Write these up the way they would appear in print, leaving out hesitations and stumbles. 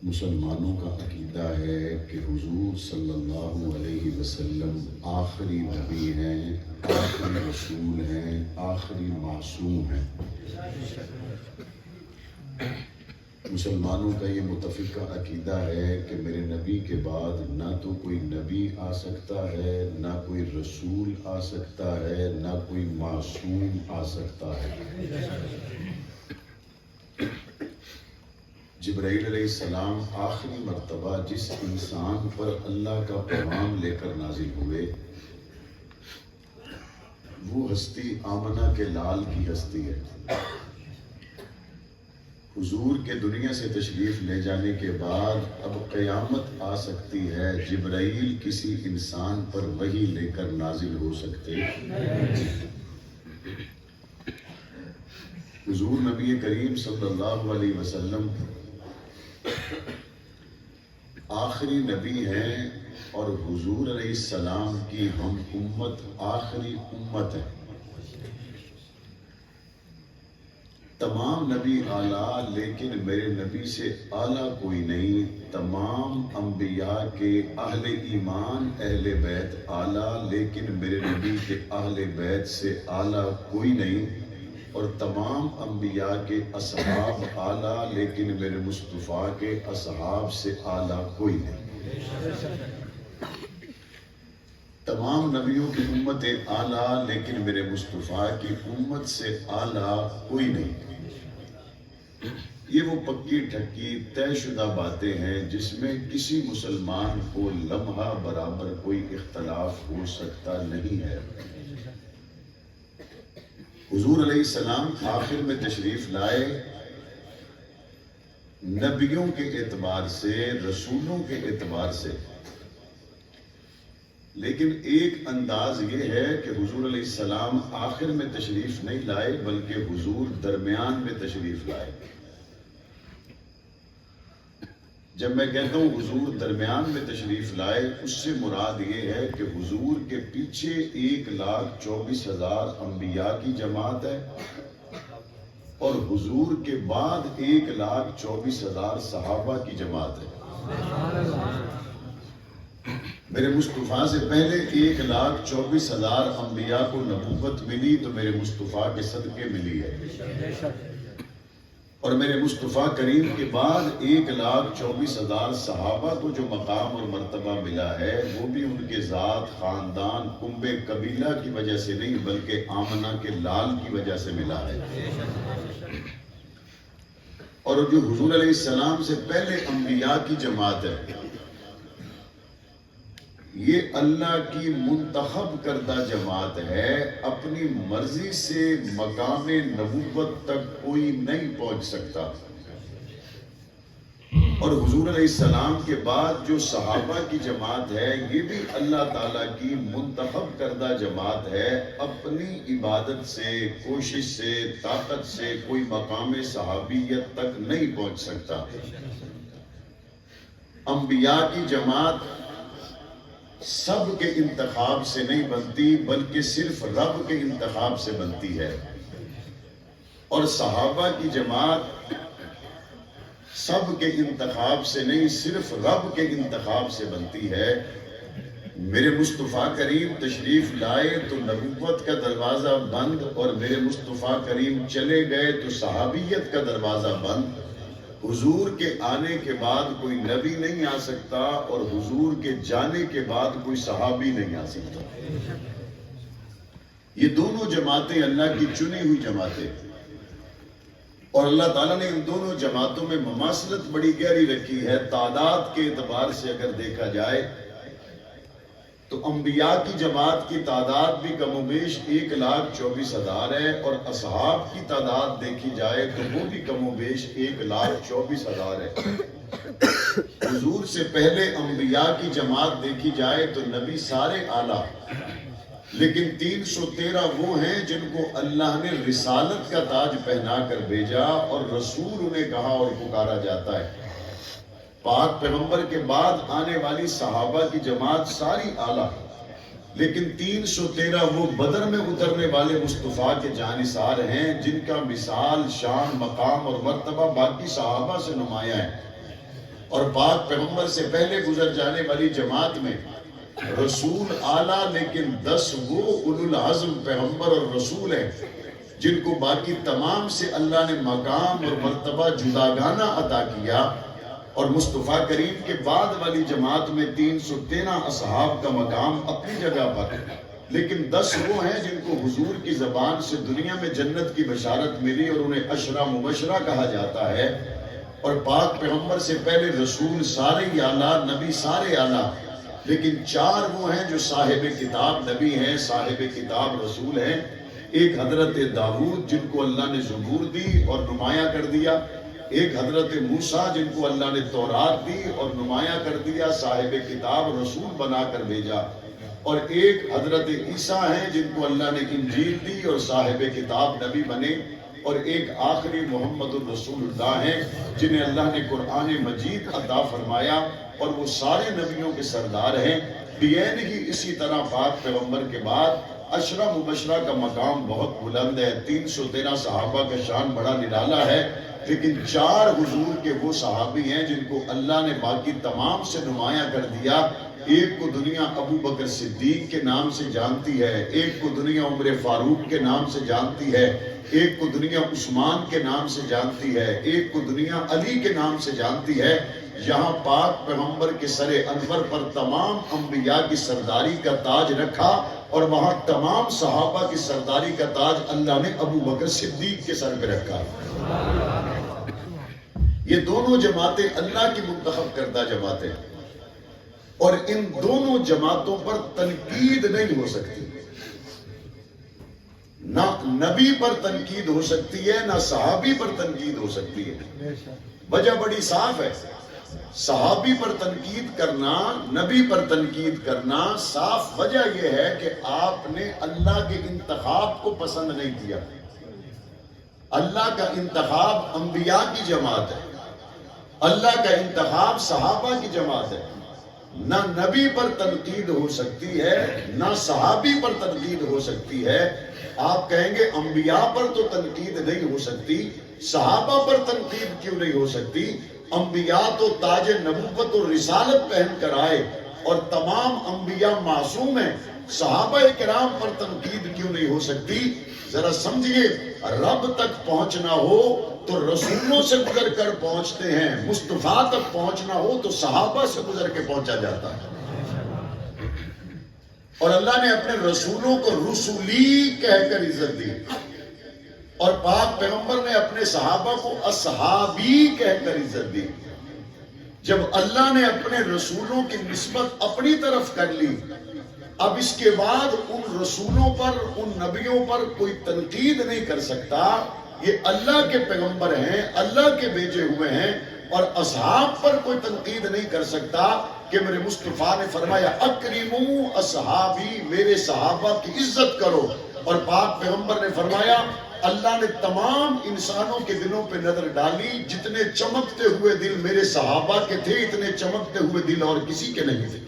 مسلمانوں کا عقیدہ ہے کہ حضور صلی اللہ علیہ وسلم آخری نبی ہیں، آخری رسول ہیں، آخری معصوم ہیں۔ مسلمانوں کا یہ متفقہ عقیدہ ہے کہ میرے نبی کے بعد نہ تو کوئی نبی آ سکتا ہے، نہ کوئی رسول آ سکتا ہے، نہ کوئی معصوم آ سکتا ہے۔ جبرائیل علیہ السلام آخری مرتبہ جس انسان پر اللہ کا پیغام لے کر نازل ہوئے وہ ہستی آمنہ کے لال کی ہستی ہے۔ حضور کے دنیا سے تشریف لے جانے کے بعد اب قیامت آ سکتی ہے، جبرائیل کسی انسان پر وحی لے کر نازل ہو سکتے۔ حضور نبی کریم صلی اللہ علیہ وسلم آخری نبی ہیں اور حضور علیہ السلام کی ہم امت آخری امت ہے۔ تمام نبی اعلیٰ لیکن میرے نبی سے اعلیٰ کوئی نہیں، تمام انبیاء کے اہل ایمان اہل بیت اعلیٰ لیکن میرے نبی کے اہل بیت سے اعلیٰ کوئی نہیں، اور تمام انبیاء کے اصحاب اعلیٰ لیکن میرے مصطفیٰ کے اصحاب سے اعلیٰ کوئی نہیں۔ تمام نبیوں کی امت اعلیٰ لیکن میرے مصطفیٰ کی امت سے اعلیٰ کوئی نہیں۔ یہ وہ پکی ٹھکی طے شدہ باتیں ہیں جس میں کسی مسلمان کو لمحہ برابر کوئی اختلاف ہو سکتا نہیں ہے۔ حضور علیہ السلام آخر میں تشریف لائے، نبیوں کے اعتبار سے، رسولوں کے اعتبار سے، لیکن ایک انداز یہ ہے کہ حضور علیہ السلام آخر میں تشریف نہیں لائے بلکہ حضور درمیان میں تشریف لائے۔ جب میں کہتا ہوں حضور درمیان میں تشریف لائے، اس سے مراد یہ ہے کہ حضور کے پیچھے 1,24,000 انبیاء کی جماعت ہے اور حضور کے بعد 1,24,000 صحابہ کی جماعت ہے۔ میرے مصطفیٰ سے پہلے 1,24,000 انبیاء کو نبوت ملی تو میرے مصطفیٰ کے صدقے ملی ہے، اور میرے مصطفیٰ کریم کے بعد 1,24,000 صحابہ کو جو مقام اور مرتبہ ملا ہے وہ بھی ان کے ذات، خاندان، کنبے قبیلہ کی وجہ سے نہیں بلکہ آمنہ کے لال کی وجہ سے ملا ہے۔ اور جو حضور علیہ السلام سے پہلے انبیاء کی جماعت ہے، یہ اللہ کی منتخب کردہ جماعت ہے، اپنی مرضی سے مقام نبوت تک کوئی نہیں پہنچ سکتا۔ اور حضور علیہ السلام کے بعد جو صحابہ کی جماعت ہے یہ بھی اللہ تعالیٰ کی منتخب کردہ جماعت ہے، اپنی عبادت سے، کوشش سے، طاقت سے کوئی مقام صحابیت تک نہیں پہنچ سکتا۔ انبیاء کی جماعت سب کے انتخاب سے نہیں بنتی بلکہ صرف رب کے انتخاب سے بنتی ہے، اور صحابہ کی جماعت سب کے انتخاب سے نہیں صرف رب کے انتخاب سے بنتی ہے۔ میرے مصطفیٰ کریم تشریف لائے تو نبوت کا دروازہ بند، اور میرے مصطفیٰ کریم چلے گئے تو صحابیت کا دروازہ بند۔ حضور کے آنے کے بعد کوئی نبی نہیں آ سکتا اور حضور کے جانے کے بعد کوئی صحابی نہیں آ سکتا۔ یہ دونوں جماعتیں اللہ کی چنی ہوئی جماعتیں، اور اللہ تعالیٰ نے ان دونوں جماعتوں میں مماثلت بڑی گہری رکھی ہے۔ تعداد کے اعتبار سے اگر دیکھا جائے تو انبیاء کی جماعت کی تعداد بھی کم و بیش 1,24,000 ہے، اور اصحاب کی تعداد دیکھی جائے تو وہ بھی کم و بیش 1,24,000 ہے۔ حضور سے پہلے انبیاء کی جماعت دیکھی جائے تو نبی سارے اعلیٰ، لیکن 313 وہ ہیں جن کو اللہ نے رسالت کا تاج پہنا کر بھیجا اور رسول انہیں کہا اور پکارا جاتا ہے۔ پاک پیغمبر کے بعد آنے والی صحابہ کی جماعت ساری اعلیٰ، لیکن 313 وہ بدر میں اترنے والے مصطفیٰ کے جانثار ہیں جن کا مثال، شان، مقام اور مرتبہ باقی صحابہ سے نمایاں ہے۔ اور پاک پیغمبر سے پہلے گزر جانے والی جماعت میں رسول اعلیٰ لیکن 10 وہ اولو العزم پیغمبر اور رسول ہیں جن کو باقی تمام سے اللہ نے مقام اور مرتبہ جداگانہ عطا کیا. اور مصطفیٰ کریم کے بعد والی جماعت میں 313 اصحاب کا مقام اپنی جگہ پر، لیکن 10 وہ ہیں جن کو حضور کی زبان سے دنیا میں جنت کی بشارت ملی اور انہیں عشرہ مبشرہ کہا جاتا ہے. اور پاک پیغمبر سے پہلے رسول سارے ہی اعلیٰ، نبی سارے اعلیٰ، لیکن 4 وہ ہیں جو صاحب کتاب نبی ہیں، صاحب کتاب رسول ہیں. ایک حضرت داؤد جن کو اللہ نے زبور دی اور نمایاں کر دیا، ایک حضرت موسیٰ جن کو اللہ نے تورات دی اور نمایاں کر دیا، صاحب کتاب رسول بنا کر بھیجا، اور ایک حضرت عیسیٰ ہیں جن کو اللہ نے انجیل دی اور صاحب کتاب نبی بنے، اور ایک آخری محمد الرسول اللہ ہیں جنہیں اللہ نے قرآن مجید عطا فرمایا اور وہ سارے نبیوں کے سردار ہیں. بین ہی اسی طرح پاک پیغمبر کے بعد عشرہ مبشرہ کا مقام بہت بلند ہے. 313 صحابہ کا شان بڑا نرالا ہے، لیکن 4 حضور کے وہ صحابی ہیں جن کو اللہ نے باقی تمام سے نمایاں کر دیا. ایک کو دنیا ابو بکر صدیق کے نام سے جانتی ہے، ایک کو دنیا عمر فاروق کے نام سے جانتی ہے، ایک کو دنیا عثمان کے نام سے جانتی ہے، ایک کو دنیا علی کے نام سے جانتی ہے. یہاں پاک پیغمبر کے سر انور پر تمام انبیاء کی سرداری کا تاج رکھا، اور وہاں تمام صحابہ کی سرداری کا تاج اللہ نے ابو بکر صدیق کے سر پہ رکھا. یہ دونوں جماعتیں اللہ کی منتخب کردہ جماعتیں، اور ان دونوں جماعتوں پر تنقید نہیں ہو سکتی. نہ نبی پر تنقید ہو سکتی ہے، نہ صحابی پر تنقید ہو سکتی ہے. وجہ بڑی صاف ہے. صحابی پر تنقید کرنا، نبی پر تنقید کرنا، صاف وجہ یہ ہے کہ آپ نے اللہ کے انتخاب کو پسند نہیں کیا. اللہ کا انتخاب انبیاء کی جماعت ہے، اللہ کا انتخاب صحابہ کی جماعت ہے. نہ نبی پر تنقید ہو سکتی ہے، نہ صحابی پر تنقید ہو سکتی ہے. آپ کہیں گے انبیاء پر تو تنقید نہیں ہو سکتی، صحابہ پر تنقید کیوں نہیں ہو سکتی؟ انبیاء تو تاج نبوت اور رسالت پہن کر آئے اور تمام انبیاء معصوم ہیں، صحابہ کرام پر تنقید کیوں نہیں ہو سکتی؟ ذرا سمجھیے، رب تک پہنچنا ہو تو رسولوں سے گزر کر پہنچتے ہیں، مصطفیٰ تک پہنچنا ہو تو صحابہ سے گزر کے پہنچا جاتا ہے. اور اللہ نے اپنے رسولوں کو رسولی کہہ کر عزت دی، اور پاک پیغمبر نے اپنے صحابہ کو اصحابی کہہ کر عزت دی. جب اللہ نے اپنے رسولوں کی نسبت اپنی طرف کر لی، اب اس کے بعد ان رسولوں پر، ان نبیوں پر کوئی تنقید نہیں کر سکتا. یہ اللہ کے پیغمبر ہیں، اللہ کے بھیجے ہوئے ہیں، اور اصحاب پر کوئی تنقید نہیں کر سکتا کہ میرے مصطفیٰ نے فرمایا اکرموا اصحابی، میرے صحابہ کی عزت کرو. اور پاک پیغمبر نے فرمایا اللہ نے تمام انسانوں کے دلوں پہ نظر ڈالی، جتنے چمکتے ہوئے دل میرے صحابہ کے تھے اتنے چمکتے ہوئے دل اور کسی کے نہیں تھے.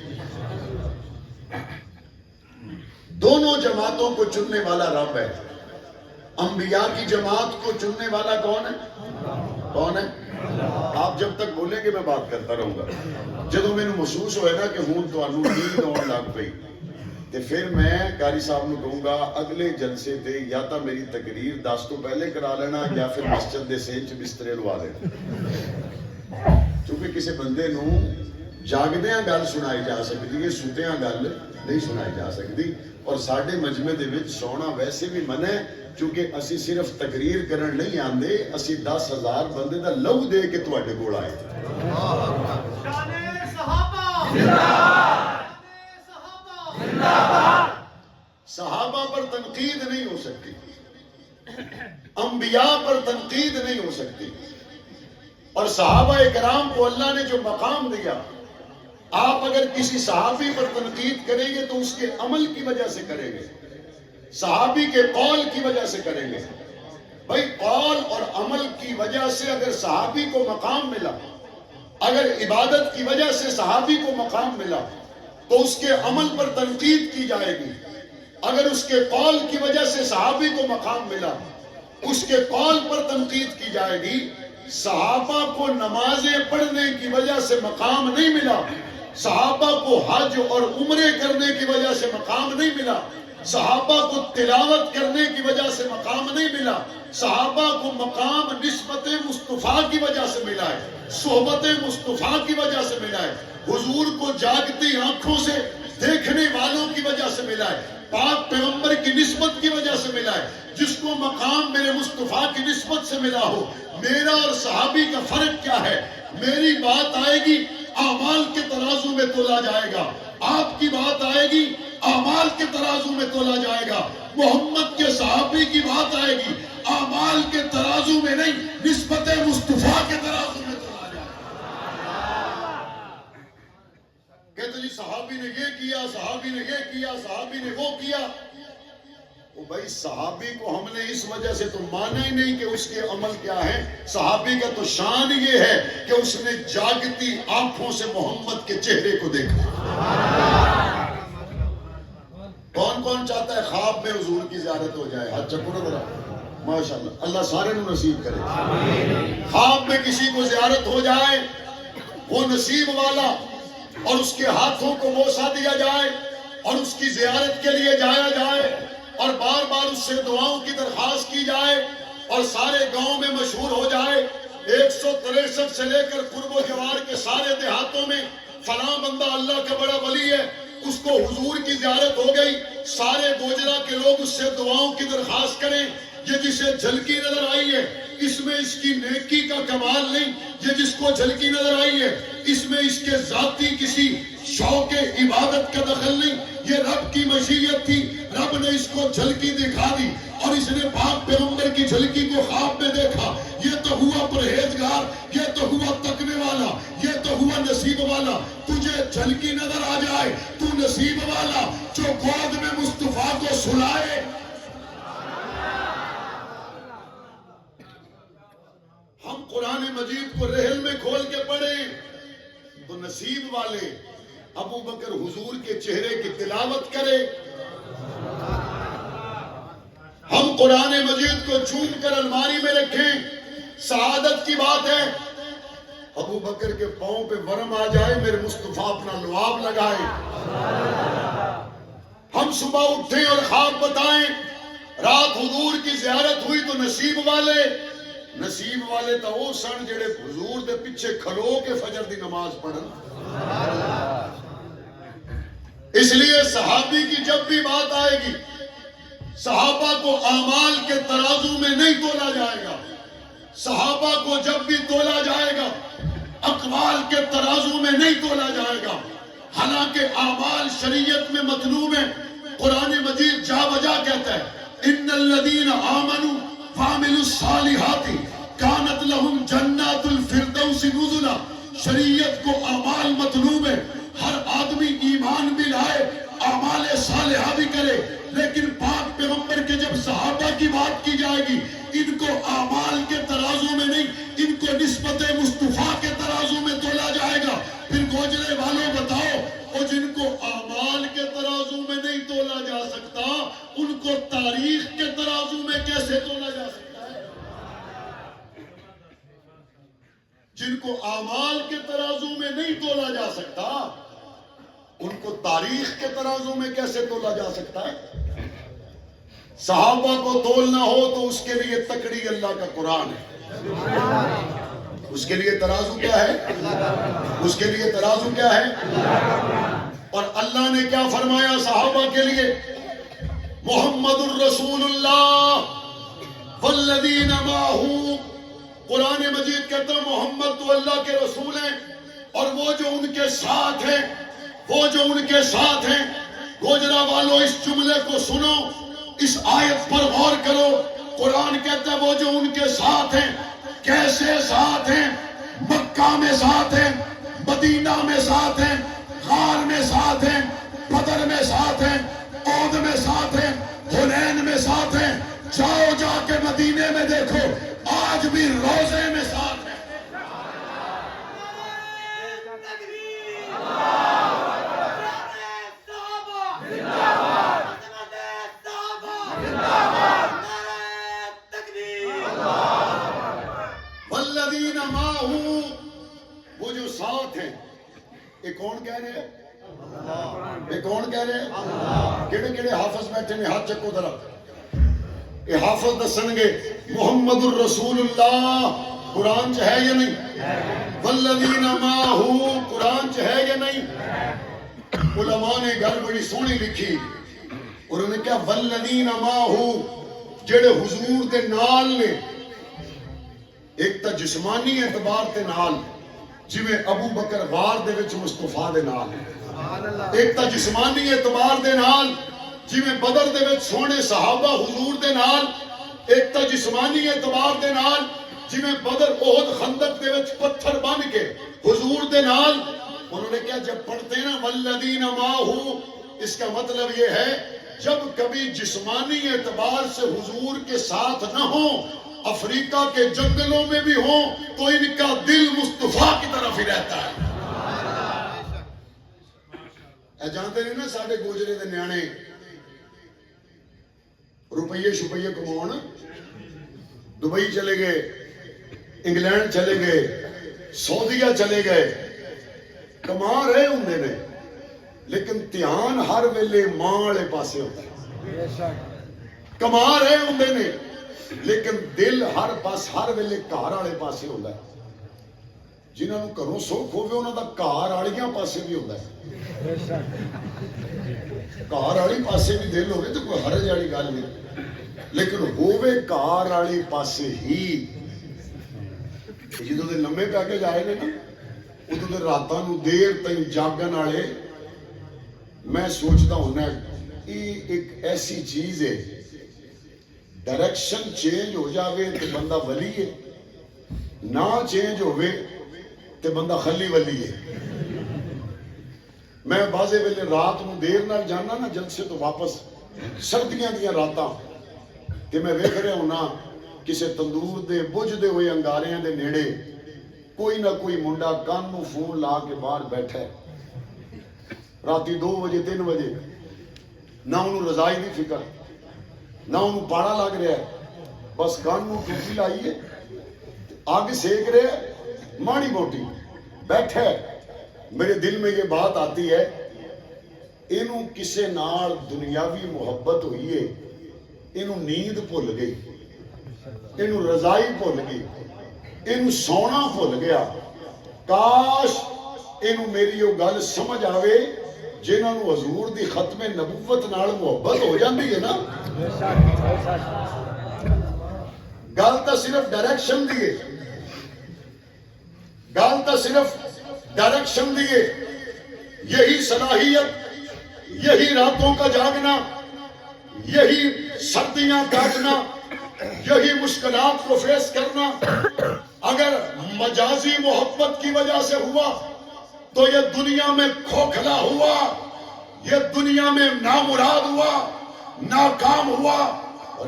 دونوں جماعتوں کو چننے والا رب ہے. انبیاء کی جماعت کو چننے والا کون ہے؟ کون ہے؟ آپ جب تک بولیں گے میں بات کرتا رہوں گا. جدو میں محسوس ہوئے نا کہ ہوں تو نیند آن لگ پئی، تو پھر میں قاری صاحب نے کہوں گا اگلے جلسے تے یا تو میری تقریر 10 تو پہلے کرا لینا یا پھر مسجد دے سینچ بسترے لوا لینا. کیونکہ کسی بندے نو جاگدیاں گل سنائی جا سکتی ہے، سوتیاں گل نہیں سنائی جا سکتی. اور ساڈے مجمع دے وچ سونا ویسے بھی منع ہے، کیونکہ اسی صرف تقریر کرن نہیں آندے، اسی 10,000 بندے دا لہو دے کے تواڈے کول آئے. صحابہ پر تنقید نہیں ہو سکتی، انبیاء پر تنقید نہیں ہو سکتی. اور صحابہ کرام کو اللہ نے جو مقام دیا، آپ اگر کسی صحابی پر تنقید کریں گے تو اس کے عمل کی وجہ سے کریں گے، صحابی کے قول کی وجہ سے کریں گے. بھائی قول اور عمل کی وجہ سے اگر صحابی کو مقام ملا، اگر عبادت کی وجہ سے صحابی کو مقام ملا تو اس کے عمل پر تنقید کی جائے گی. اگر اس کے قول کی وجہ سے صحابی کو مقام ملا، اس کے قول پر تنقید کی جائے گی. صحابہ کو نمازیں پڑھنے کی وجہ سے مقام نہیں ملا، صحابہ کو حج اور عمرے کرنے کی وجہ سے مقام نہیں ملا، صحابہ کو تلاوت کرنے کی وجہ سے مقام نہیں ملا، صحابہ کو مقام نسبت مصطفیٰ کی وجہ سے ملا ہے، صحبت مصطفیٰ کی وجہ سے ملا ہے، حضور کو جاگتی آنکھوں سے دیکھنے والوں کی وجہ سے ملا ہے، پاک پیغمبر کی نسبت کی وجہ سے ملا ہے۔ جس کو مقام میرے مصطفیٰ کی نسبت سے ملا ہو، میرا اور صحابی کا فرق کیا ہے؟ میری بات آئے گی اعمال کے ترازو میں تولا جائے گا، آپ کی بات آئے گی اعمال کے ترازو میں تولا جائے گا، محمد کے صحابی کی بات آئے گی اعمال کے ترازو میں نہیں، نسبت مصطفیٰ کے ترازو میں تولا جائے گا۔ کہتے جی صحابی نے یہ کیا، صحابی نے یہ کیا، صحابی نے وہ کیا۔ وہ بھائی صحابی کو ہم نے اس وجہ سے تو مانا ہی نہیں کہ اس کے عمل کیا ہے، صحابی کا تو شان یہ ہے کہ اس نے جاگتی آنکھوں سے محمد کے چہرے کو دیکھا۔ کون کون چاہتا ہے خواب میں حضور کی زیارت ہو جائے؟ ہاتھ چکو نا ذرا، ماشاءاللہ، اللہ سارے نو نصیب کرے۔ خواب میں کسی کو زیارت ہو جائے، وہ نصیب والا، اور اس کے ہاتھوں کو بوسہ دیا جائے اور اس کی زیارت کے لیے جایا جائے اور بار بار اس سے دعاؤں کی درخواست کی جائے اور سارے گاؤں میں مشہور ہو جائے، 163 سے لے کر قرب و جوار کے سارے دیہاتوں میں فلاں بندہ اللہ کا بڑا ولی ہے، اس کو حضور کی زیارت ہو گئی، سارے گوجرا کے لوگ اس سے دعاؤں کی درخواست کریں۔ یہ جسے جھلکی نظر آئی ہے اس میں اس کی نیکی کا کمال نہیں، یہ جس کو جھلکی نظر آئی ہے اس میں اس کے ذاتی کسی شوق عبادت کا دخل نہیں، یہ رب کی مشیت تھی، رب نے اس کو جھلکی دکھا دی اور اس نے پاک پیغمبر کی جھلکی کو خواب میں دیکھا۔ یہ تو ہوا پرہیزگار، یہ تو ہوا تقوی والا، یہ تو ہوا نصیب والا۔ تجھے جھلکی نظر آ جائے تو نصیب والا جو گود میں مصطفیٰ کو سلائے۔ ہم قرآن مجید کو رحل میں کھول کے پڑھیں تو نصیب والے ابو بکر حضور کے چہرے کی تلاوت کرے۔ ہم قرآن مجید کو چوم کر الماری میں رکھیں، سعادت کی بات ہے۔ ابو بکر کے پاؤں پہ ورم آ جائے، میرے مصطفیٰ اپنا لعاب لگائے۔ ہم صبح اٹھیں اور خواب بتائیں، رات حضور کی زیارت ہوئی تو نصیب والے تو وہ سن جڑے حضور دے پیچھے کھلو کے فجر دی نماز پڑھن۔ اس لیے صحابی کی جب بھی بات آئے گی، صحابہ کو اعمال کے ترازو میں نہیں تولا جائے گا، صحابہ کو جب بھی تولا جائے گا اقوال کے ترازو میں نہیں تولا جائے گا۔ حالانکہ اعمال شریعت میں مطلوب ہیں، قرآن مجید جا بجا کہتا ہے ان الذین آمنوا وعملوا الصالحات کانت لہم جنات الفردوس نزلا۔ شریعت کو اعمال مطلوب ہے، ہر آدمی ایمان بھی لائے، اعمال صالحہ بھی کرے، لیکن پاک پیغمبر کے جب صحابہ کی بات کی جائے گی ان کو اعمال کے ترازو میں نہیں، ان کو نسبت مصطفیٰ کے ترازو میں تولا جائے گا۔ پھر گوجرے والوں بتاؤ، اور جن کو اعمال کے ترازو میں نہیں تولا جا سکتا ان کو تاریخ کے ترازو میں کیسے تولا جا سکتا ہے؟ جن کو اعمال کے ترازو میں نہیں تولا جا سکتا ان کو تاریخ کے ترازو میں کیسے تولا جا سکتا ہے؟ صحابہ کو تولنا ہو تو اس کے لیے تکڑی اللہ کا قرآن ہے، اس کے لیے ترازو کیا ہے؟ اس کے لیے ترازو کیا ہے؟ اور اللہ نے کیا فرمایا صحابہ کے لیے؟ محمد الرسول اللہ والذین معہ۔ قرآن مجید کہتا ہے محمد تو اللہ کے رسول ہیں اور وہ جو ان کے ساتھ ہیں، وہ جو ان کے ساتھ ہیں۔ گوجرا والوں اس جملے کو سنو، اس آیت پر غور کرو۔ قرآن کہتا ہے وہ جو ان کے ساتھ ہیں، کیسے ساتھ ہیں؟ مکہ میں ساتھ ہیں، مدینہ میں ساتھ ہیں، غار میں ساتھ ہیں، بدر میں ساتھ ہیں، عہد میں ساتھ ہیں، حنین میں ساتھ ہیں۔ جاؤ جا کے مدینے میں دیکھو، آج بھی روزے میں ساتھ ہیں۔ والذین وہ جو ساتھ ہیں یہ کون کہہ رہے ہیں؟ یہ کون کہہ رہے ہیں؟ کیڑے کیڑے حافظ بیٹھے نے؟ ہاتھ چکو ذرا. یہ حافظ دسن گے محمد الرسول اللہ قرآن چ ہے یا نہیں؟ والذین معہ قرآن چ ہے یا نہیں؟ علماء نے گل بڑی سونی لکھی، انہوں نے کہا والذین معہ جڑے حضور دے نال نے، ایک تا جسمانی اعتبار تے نال جویں ابو بکر غار دے وچ مصطفیٰ دے نال، ایک تا جسمانی اعتبار دے نال جویں بدر دے وچ سونے صحابہ حضور دے نال، ایک تا جسمانی اعتبار دے نال جویں بدر احد خندق دے وچ پتھر بن کے حضور دے نال. انہوں نے کہا جب پڑھتے ہیں نا والذین معہ، اس کا مطلب یہ ہے جب کبھی جسمانی اعتبار سے حضور کے ساتھ نہ ہوں، افریقہ کے جنگلوں میں بھی ہوں، تو ان کا دل مصطفیٰ کی طرف ہی رہتا ہے. اے جانتے نہیں نا ساڑھے گوجرے دے نیانے روپیے شپیے کماؤن دبئی چلے گئے، انگلینڈ چلے گئے، سعودیہ چلے گئے، کما رہے ہوں نے، لیکن دھیان ہر ویلے ماں والے پاسے ہوتا ہے. کما رہے ہوں نے لیکن دل ہر پاس ہر ویلے گھر والے پاسے ہوتا ہے. جنہوں نے گھروں سکھ ہوئے انہوں کا گھر والیاں پاسے بھی ہوتا ہے. گھر والی پاسے بھی دل ہوئے تو کوئی حرج والی گل نہیں، لیکن ہوئے گھر والی پاسے ہی. جدوں دے لمبے پیکج آئے نے نا، ادوں دے راتاں نو دیر تائیں جاگن والے، میں سوچتا ہوں یہ ایک ایسی چیز ہے، ڈائریکشن چینج ہو جاوے تو بندہ ولی ہے، نہ چینج ہوئے تو بندہ خلی ولی ہے. میں بازے ویلے رات نو دیر نال جانا نا جلسے تو واپس، سردیاں دیاں راتاں تے میں ویکھ رہا ہوں نا کسے تندور دے بجھدے ہوئے انگاریاں دے نیڑے کوئی نہ کوئی منڈا کان نو فون لا کے باہر بیٹھا ہے راتی 2 بجے 3 بجے، نہ انہوں رضائی دی فکر، نہ انہوں پاڑا لگ رہا ہے، بس کان نو ٹوپی لائی ہے، آگ سیک رہے ہیں ماڑی موٹی بیٹھا ہے. میرے دل میں یہ بات آتی ہے انہوں کسے نال دنیاوی محبت ہوئی ہے، انہوں نیند بھول گئی، انہوں رضائی بھول گئی، انہوں سونا بھول گیا. کاش انہوں میری وہ گل سمجھ آوے جنہوں نے حضور دی ختم نبوت نال محبت ہو جاندی ہے نا. گل تو صرف ڈائریکشن دیے، گل تو صرف ڈائریکشن دیے. یہی صلاحیت، یہی راتوں کا جاگنا، یہی سردیاں کاٹنا، یہی مشکلات کو فیس کرنا اگر مجازی محبت کی وجہ سے ہوا تو یہ دنیا میں کھوکھلا ہوا، یہ دنیا میں نامراد ہوا، ناکام ہوا.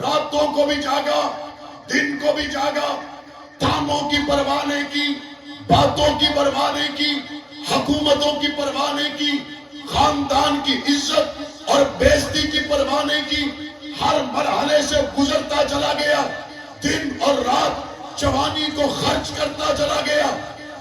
راتوں کو بھی جاگا، دن کو بھی جاگا، کاموں کی پرواہ نہیں کی، باتوں کی پرواہ نہیں کی، حکومتوں کی پرواہ نہیں کی، خاندان کی عزت اور بےزتی کی پرواہ نہیں کی. ہر مرحلے سے گزرتا چلا گیا، دن اور رات جوانی کو خرچ کرتا چلا گیا.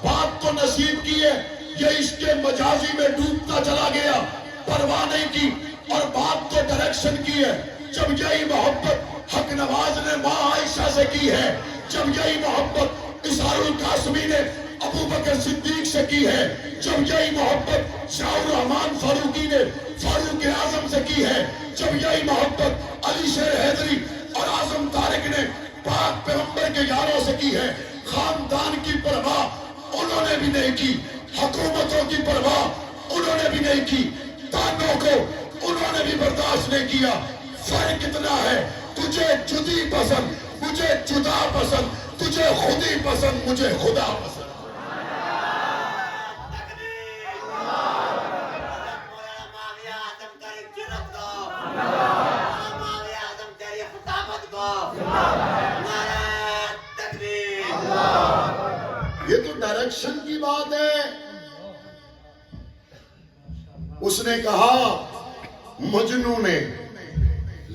بات تو نصیب کی ہے، یہ عشق مجازی میں ڈوبتا چلا گیا، پرواہ نہیں کی. اور بات تو ڈائریکشن کی ہے. جب یہی محبت حق نواز نے ماں عائشہ سے کی ہے، جب یہی محبت اسحاق القاسمی نے ابو بکر صدیق سے کی ہے، جب یہی محبت شاہ الرحمان فاروقی نے فاروق اعظم سے کی ہے، جب یہی محبت علی شیر حیدری اور اعظم طارق نے پاک پیغمبر کے یاروں سے کی ہے. خاندان کی پرواہ انہوں نے بھی نہیں کی، حکومتوں کی پرواہ انہوں نے بھی نہیں کی، تانوں کو انہوں نے بھی برداشت نہیں کیا. فرق اتنا ہے، تجھے جدی پسند مجھے جدا پسند، تجھے خودی پسند مجھے خدا پسند. یہ تو ڈائریکشن کی بات ہے. اس نے کہا مجنو نے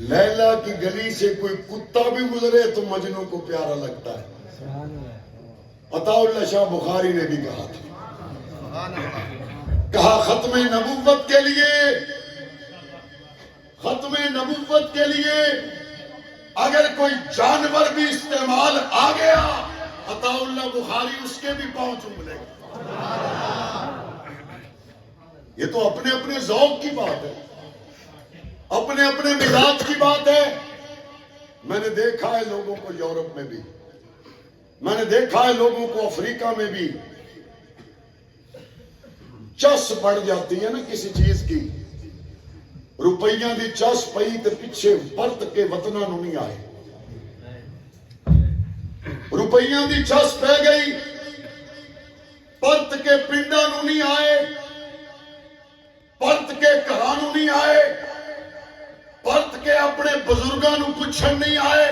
لیلا کی گلی سے کوئی کتا بھی گزرے تو مجنو کو پیارا لگتا ہے. عطا اللہ شاہ بخاری نے بھی کہا تھا کہا ختم نبوت کے لیے، ختم نبوت کے لیے اگر کوئی جانور بھی استعمال آ گیا، عطا اللہ بخاری اس کے بھی پاؤں چوم لے گا۔ یہ تو اپنے اپنے ذوق کی بات ہے، اپنے اپنے مزاج کی بات ہے۔ میں نے دیکھا ہے لوگوں کو یورپ میں بھی، میں نے دیکھا ہے لوگوں کو افریقہ میں بھی، چس بڑھ جاتی ہے نا کسی چیز کی، روپیاں دی چس پئی تے پیچھے پرت کے وطنہ نو نہیں آئے، روپیاں دی چس پہ گئی پرت کے پنڈا نو نہیں آئے، پرت کے گھراں نو نہیں آئے، پرت کے اپنے بزرگاں نو پوچھن نہیں آئے۔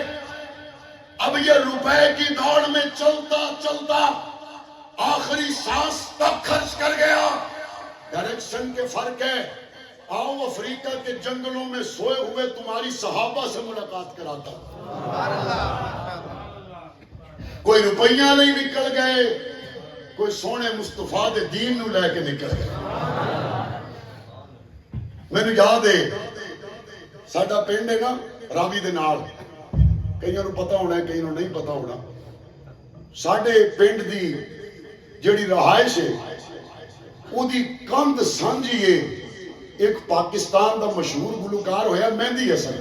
اب یہ روپے کی دوڑ میں چلتا چلتا آخری سانس تک خرچ کر گیا۔ ڈائریکشن کے فرق ہے۔ آؤ افریقہ کے جنگلوں میں سوئے ہوئے تمہاری صحابہ سے ملاقات کراتا، کوئی روپیہ نہیں نکل گئے، کوئی سونے مصطفیٰ دے دین نو لے کے نکل گئے۔ میں نے یاد ہے ساڈا پنڈ ہے نا راوی دے نال، کئیوں نو پتہ ہونا ہے کئیوں نو نہیں پتہ ہونا، ساڈے پنڈ دی جڑی رہائش ہے او دی کندھ سانجھیے ایک پاکستان دا مشہور گلوکار ہویا مہندی حسن،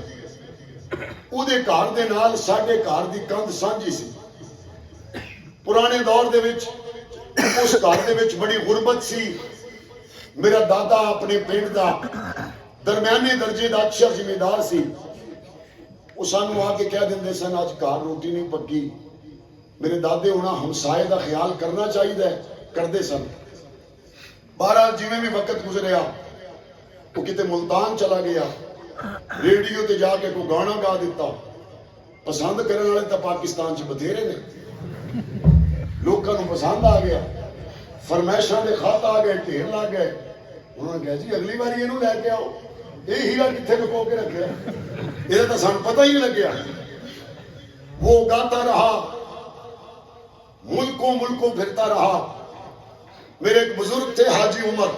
او دے گھر دے نال ساڈے گھر دی کندھ سانجھی سی۔ پرانے دور دے وچ اس گھر دے وچ بڑی غربت سی۔ میرا دادا اپنے پنڈ دا درمیانے درجے دا اچھا ذمہ دار سی، وہ سانو آ کے کہہ دیندے سن آج گھر روٹی نہیں پکی، میرے دادے ہونا ہمسائے دا خیال کرنا چاہیے کردے سن۔ بہرحال جویں بھی وقت گزریا وہ کتے ملتان چلا گیا، ریڈیو تے جا کے کوئی گانا گا دیتا، پسند کرنے والے تو پاکستان چ بتھیرے نے، لوگوں کو پسند آ گیا، فرمائشاں دے خط آ گئے، ڈھیر لا گئے۔ انہوں نے کہا جی اگلی بار یہ لے کے آؤ، یہ ہیرا کتنے لکو کے رکھا، یہ تو سن پتہ ہی نہیں لگیا۔ وہ گاتا رہا، ملکوں ملکوں پھرتا رہا۔ میرے ایک بزرگ تھے حاجی عمر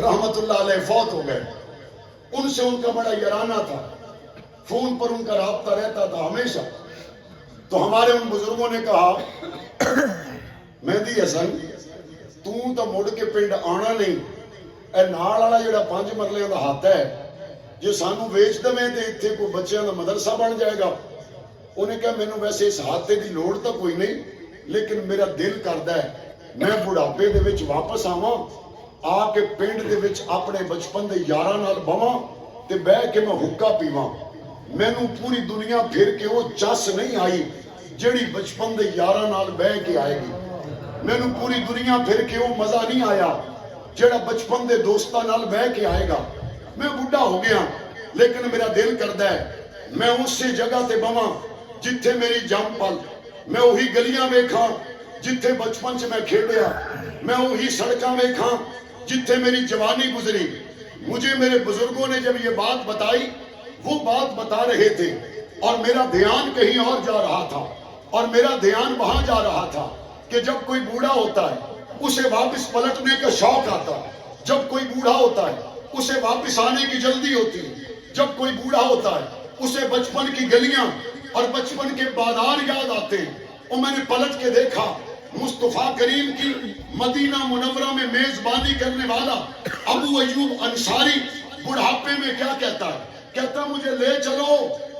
رحمت اللہ علیہ، فوت ہو گئے، ان سے ان کا بڑا یارانہ تھا، فون پر ان کا رابطہ رہتا تھا ہمیشہ۔ تو ہمارے ان بزرگوں نے کہا مہندی حسن تو مڑ کے پنڈ آنا نہیں، اے نال والا جڑا 5 مرلے دا ہاتھ ہے جو سانو ویچ دے تے ایتھے کوئی بچیاں دا مدرسہ بن جائے گا۔ انہیں کہا مینوں ویسے اس ہاتھے دی لوڑ تو کوئی نہیں، لیکن میرا دل کردا ہے میں بڑھاپے دے وچ واپس آواں، آ کے پنڈ دے وچ اپنے بچپن دے یاراں نال بواں تے بیٹھ کے میں حکا پیواں۔ مینوں پوری دنیا پھر کے وہ چس نہیں آئی جڑی بچپن دے یاراں نال بیٹھ کے آئے گی، مینوں پوری دنیا پھر کے وہ مزہ نہیں آیا جڑا بچپن دے دوستاں نال بیٹھ کے آئے گا۔ میں بڈھا ہو گیا لیکن میرا دل کردا ہے میں اسی جگہ تے بواں جتھے میری جم پل، میں وہی گلیاں ویکھاں جتھے بچپن چ میں کھیڈیا، میں وہی سڑکاں ویکھاں جتھے میری جوانی گزری۔ مجھے میرے بزرگوں نے جب یہ بات بتائی، وہ بات بتا رہے تھے اور میرا دھیان کہیں اور جا رہا تھا، اور میرا دھیان وہاں جا رہا تھا کہ جب کوئی بوڑھا ہوتا ہے اسے واپس پلٹنے کا شوق آتا ہے، جب کوئی بوڑھا ہوتا ہے اسے واپس آنے کی جلدی ہوتی ہے، جب کوئی بوڑھا ہوتا ہے اسے بچپن کی گلیاں اور بچپن کے بازار یاد آتے ہیں۔ اور میں نے پلٹ کے دیکھا مصطفیٰ کریم کی مدینہ منورہ میں میزبانی کرنے والا ابو ایوب انصاری بڑھاپے میں کیا کہتا ہے؟ کہتا مجھے لے چلو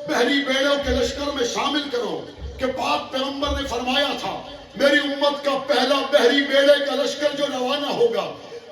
بحری بیڑوں کے لشکر میں شامل کرو، کہ پاک پیغمبر نے فرمایا تھا میری امت کا پہلا بحری بیڑے کا لشکر جو روانہ ہوگا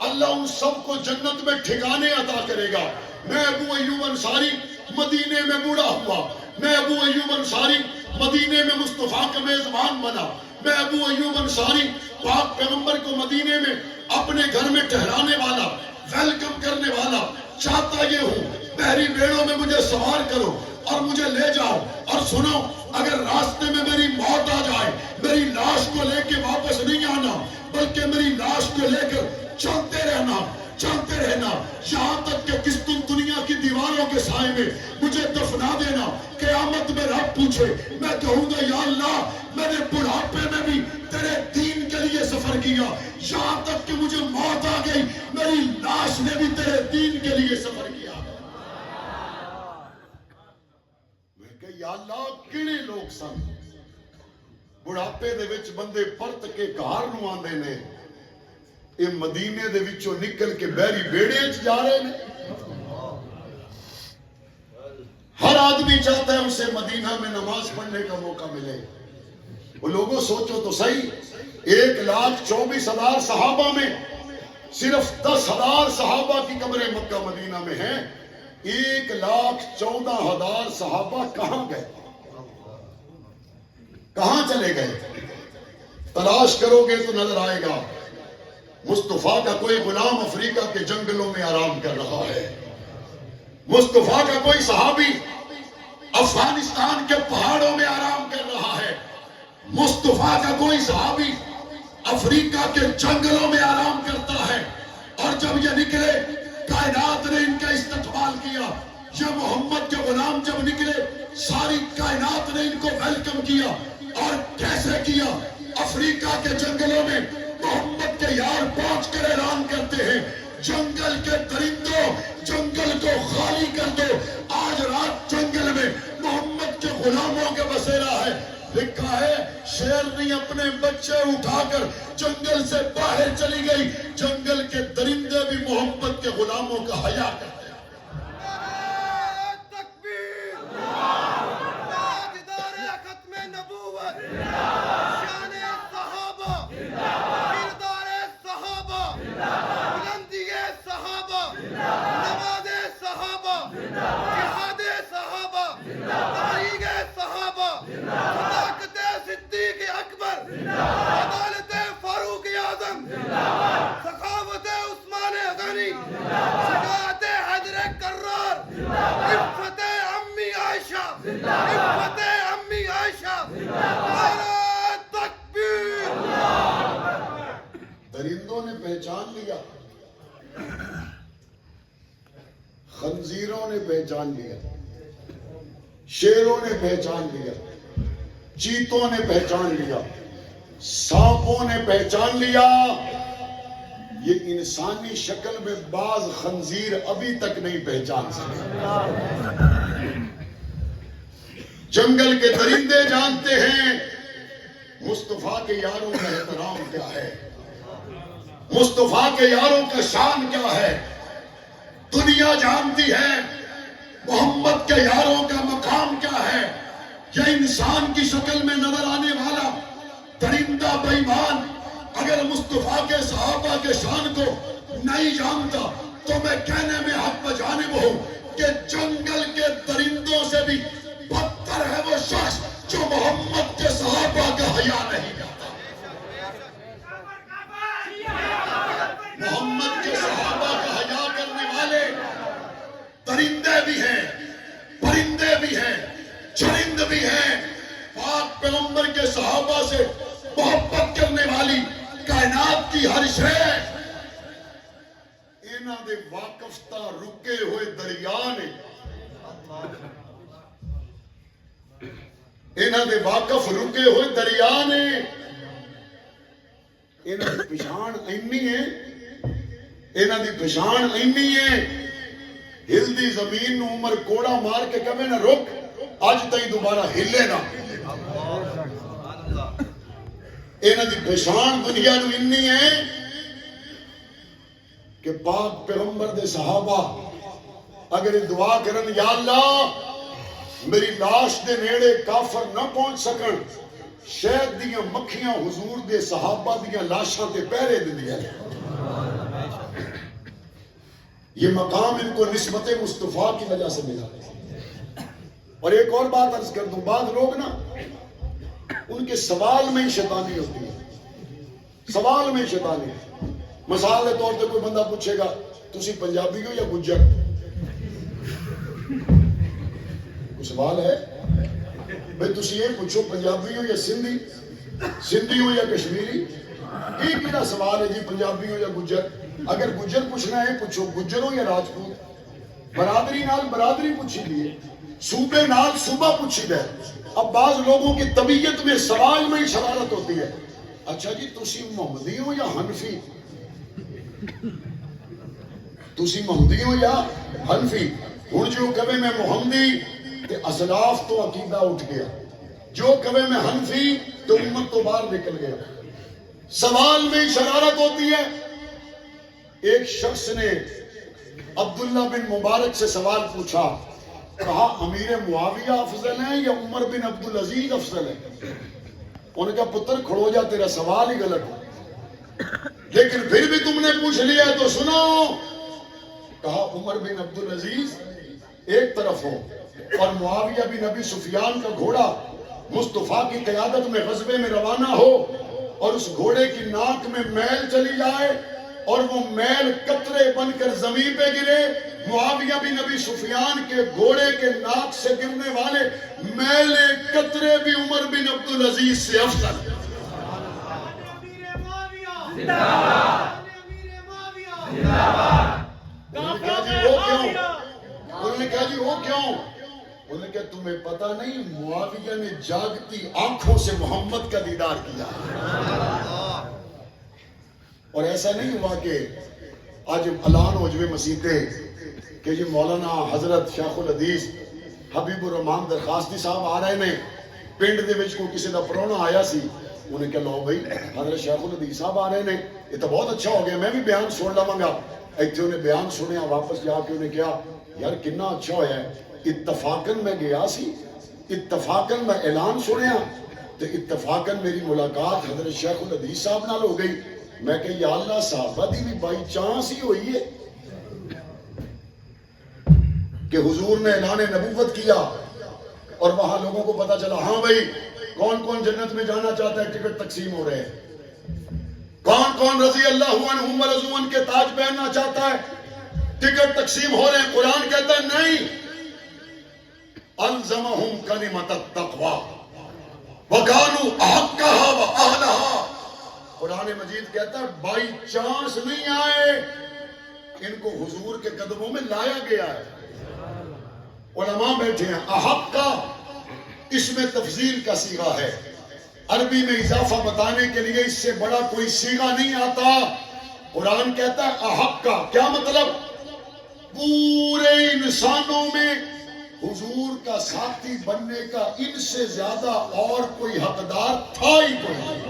اللہ ان سب کو جنت میں ٹھکانے عطا کرے گا۔ میں ابو ایوب انصاری مدینے میں بوڑھا ہوا، میں ابو ایوب انصاری مدینے میں مصطفیٰ کا میزبان بنا، میں ابو ایوب انصاری پاک پیغمبر کو مدینے میں اپنے گھر میں ٹھہرانے والا، ویلکم کرنے والا، چاہتا یہ ہوں بحری بیڑوں میں مجھے سوار کرو اور مجھے لے جاؤ، اور سنو اگر راستے میں میری موت آ جائے میری لاش کو لے کے واپس نہیں آنا، بلکہ میری لاش کو لے کر چلتے رہنا یہاں تک کہ کس تم دنیا کی دیواروں کے سائے میں مجھے دفنا دینا. قیامت میں رب پوچھے میں کہوں گا یا اللہ میں نے بڑھاپے میں بھی تیرے دین کے لیے سفر کیا, یہاں تک کہ مجھے موت آ گئی میری لاش نے بھی تیرے دین کے لیے سفر کیا. میں کہ یا اللہ کیڑے لوگ سن بڑھاپے دے وچ بندے پرت کے گھر نو آندے نے, یہ مدینے دے وچوں نکل کے بحری بیڑے وچ جا رہے ہیں. ہر آدمی چاہتا ہے اسے مدینہ میں نماز پڑھنے کا موقع ملے. وہ لوگوں سوچو تو صحیح, 1,24,000 صحابہ میں صرف 10,000 صحابہ کی قبریں مکہ مدینہ میں ہیں. 1,14,000 صحابہ کہاں گئے, کہاں چلے گئے؟ تلاش کرو گے تو نظر آئے گا مصطفیٰ کا کوئی غلام افریقہ کے جنگلوں میں آرام کر رہا ہے. مصطفیٰ کا کوئی صحابی افغانستان کے پہاڑوں میں آرام کر رہا ہے. مصطفیٰ کا کوئی صحابی افریقہ کے جنگلوں میں آرام کرتا ہے. اور جب یہ نکلے کائنات نے ان کا استقبال کیا. یہ محمد کے غلام جب نکلے ساری کائنات نے ان کو ویلکم کیا. اور کیسے کیا؟ افریقہ کے جنگلوں میں محمد کے یار پہنچ کر اعلان کرتے ہیں جنگل کے درندوں جنگل کو خالی کر دو, آج رات جنگل میں محمد کے غلاموں کا بسیرا ہے. لکھا ہے شیرنی اپنے بچے اٹھا کر جنگل سے باہر چلی گئی, جنگل کے درندے بھی محمد کے غلاموں کا حیا کرتے ہیں. درندوں نے پہچان لیا, خنزیروں نے پہچان لیا, شیروں نے پہچان لیا, چیتوں نے پہچان لیا, سانپوں نے پہچان لیا. یہ انسانی شکل میں بعض خنزیر ابھی تک نہیں پہچان سکے. جنگل کے درندے جانتے ہیں مصطفیٰ کے یاروں کا احترام کیا ہے, مصطفیٰ کے یاروں کا شان کیا ہے. دنیا جانتی ہے محمد کے یاروں کا مقام کیا ہے. یہ انسان کی شکل میں نظر آنے والا درندہ بے ایمان اگر مصطفیٰ کے صحابہ کے شان کو نہیں جانتا تو میں کہنے میں حق بجانب ہوں کہ جنگل کے درندوں سے بھی بدتر ہے وہ شخص جو محمد کے صحابہ کا حیا نہیں کرتا. محمد کے صحابہ کا حیا کرنے والے درندے بھی ہیں, پرندے بھی ہیں, چرند بھی ہیں. پاک پیغمبر کے صحابہ سے محبت کرنے والی کائنات کی ہر شے انہاں دے واقفتہ رکے ہوئے دریا نے, انہاں دے واقف رکے ہوئے دریا نے. انہاں دی پہچان اینی ہے, انہاں دی پہچان اینی ہے. ہلدی زمین نو عمر کوڑا مار کے کہے نہ رک, اج تائیں دوبارہ ہلے نہ. انہاں دی پہچان دنیا نو اینی ہے کہ پاک پیغمبر دے صحابہ اگر دعا کرن یا اللہ میری لاش دے نیڑے کافر نہ پہنچ سکن, شہد دیاں مکھیاں حضور دے صحابہ دیاں لاشاں تے پہرے دے دیا ہے. یہ مقام ان کو نسبت مصطفیٰ کی وجہ سے ملا. اور ایک اور بات عرض کر دوں, بعض لوگ نا ان کے سوال میں ہی شیطانی ہوتی ہے, سوال میں ہی شیطانی. مثال کے طور پہ کوئی بندہ پوچھے گا تسی پنجابی ہو یا گجر, کوئی سوال ہے بھئی تسی یہ پوچھو پنجابی ہو یا سندھی, سندھی ہو یا کشمیری, یہ کیڑا سوال ہے جی پنجابی ہو یا گجر. اگر گجر پوچھنا ہے پوچھو گجر ہو یا راجپوت, برادری نال برادری پوچھی دیے، صوبے نال صوبہ پوچھی دے۔ اب بعض لوگوں کی طبیعت میں سوال میں ہی شرارت ہوتی ہے، اچھا جی تسی محمدی ہو یا حنفی؟ تسی محمدی ہو یا حنفی؟ ہن جو کہے میں محمدی تے اسلاف تو عقیدہ اٹھ گیا، جو کہے میں حنفی تو امت تو باہر نکل گیا۔ سوال میں شرارت ہوتی ہے۔ ایک شخص نے عبداللہ بن مبارک سے سوال پوچھا، کہا امیر معاویہ افضل ہیں یا عمر بن عبدالعزیز افضل ہیں؟ انہوں نے کہا پتر کھڑو جا، تیرا سوال ہی غلط ہے، لیکن پھر بھی تم نے پوچھ لیا تو سنو۔ کہا عمر بن عبدالعزیز ایک طرف ہو اور معاویہ بن ابی سفیان کا گھوڑا مصطفیٰ کی قیادت میں غزوے میں روانہ ہو اور اس گھوڑے کی ناک میں میل چلی جائے اور وہ میل قطرے بن کر زمین پہ گرے، معاویہ بن ابی سفیان کے گھوڑے کے ناک سے گرنے والے میل قطرے بھی عمر بن عبدالعزیز سے افضل۔ انہوں نے کہا جی وہ کیوں؟ انہوں نے کہا تمہیں پتہ نہیں معاویہ نے جاگتی آنکھوں سے محمد کا دیدار کیا، اور ایسا نہیں ہوا کہ آج اعلان ہو جوے مسیطے کہ جی مولانا حضرت شیخ الحدیث حبیب الرحمان درخواستی صاحب آ رہے نے، پنڈ دے وچ کوئی کسی دا پرونا آیا سی، انہوں نے کہا لو بھائی حضرت شیخ الحدیث صاحب آ رہے نے، یہ تو بہت اچھا ہو گیا، میں بھی بیان سن لواں گا۔ ایتھے انہیں بیان سنیا، واپس جا کے انہیں کہا یار کنا اچھا ہویا ہے، اتفاقاً میں گیا سی، اتفاقاً میں اعلان سنیا تو اتفاقاً میری ملاقات حضرت شیخ الحدیث صاحب نال ہو گئی۔ میں کہ یا اللہ صحابہ دی بھی بائی چانس ہی ہوئی ہے کہ حضور نے اعلان نبوت کیا اور وہاں لوگوں کو پتا چلا ہاں بھائی کون کون جنت میں جانا چاہتا ہے، ٹکٹ تقسیم ہو رہے ہیں، کون کون رضی اللہ عنہم ورضوا عنہ کے تاج پہننا چاہتا ہے، ٹکٹ تقسیم ہو رہے ہیں۔ قرآن کہتا ہے نہیں، الزمہم کلمۃ التقوی وکانوا احقھا واہلھا۔ قرآن مجید کہتا ہے بائی چانس نہیں آئے، ان کو حضور کے قدموں میں لایا گیا ہے۔ علماء بیٹھے ہیں، احق کا اس میں تفضیل کا صیغہ ہے، عربی میں اضافہ بتانے کے لیے اس سے بڑا کوئی صیغہ نہیں آتا۔ قرآن کہتا ہے احق کا، کیا مطلب؟ پورے انسانوں میں حضور کا ساتھی بننے کا ان سے زیادہ اور کوئی حقدار تھا ہی کوئی نہیں۔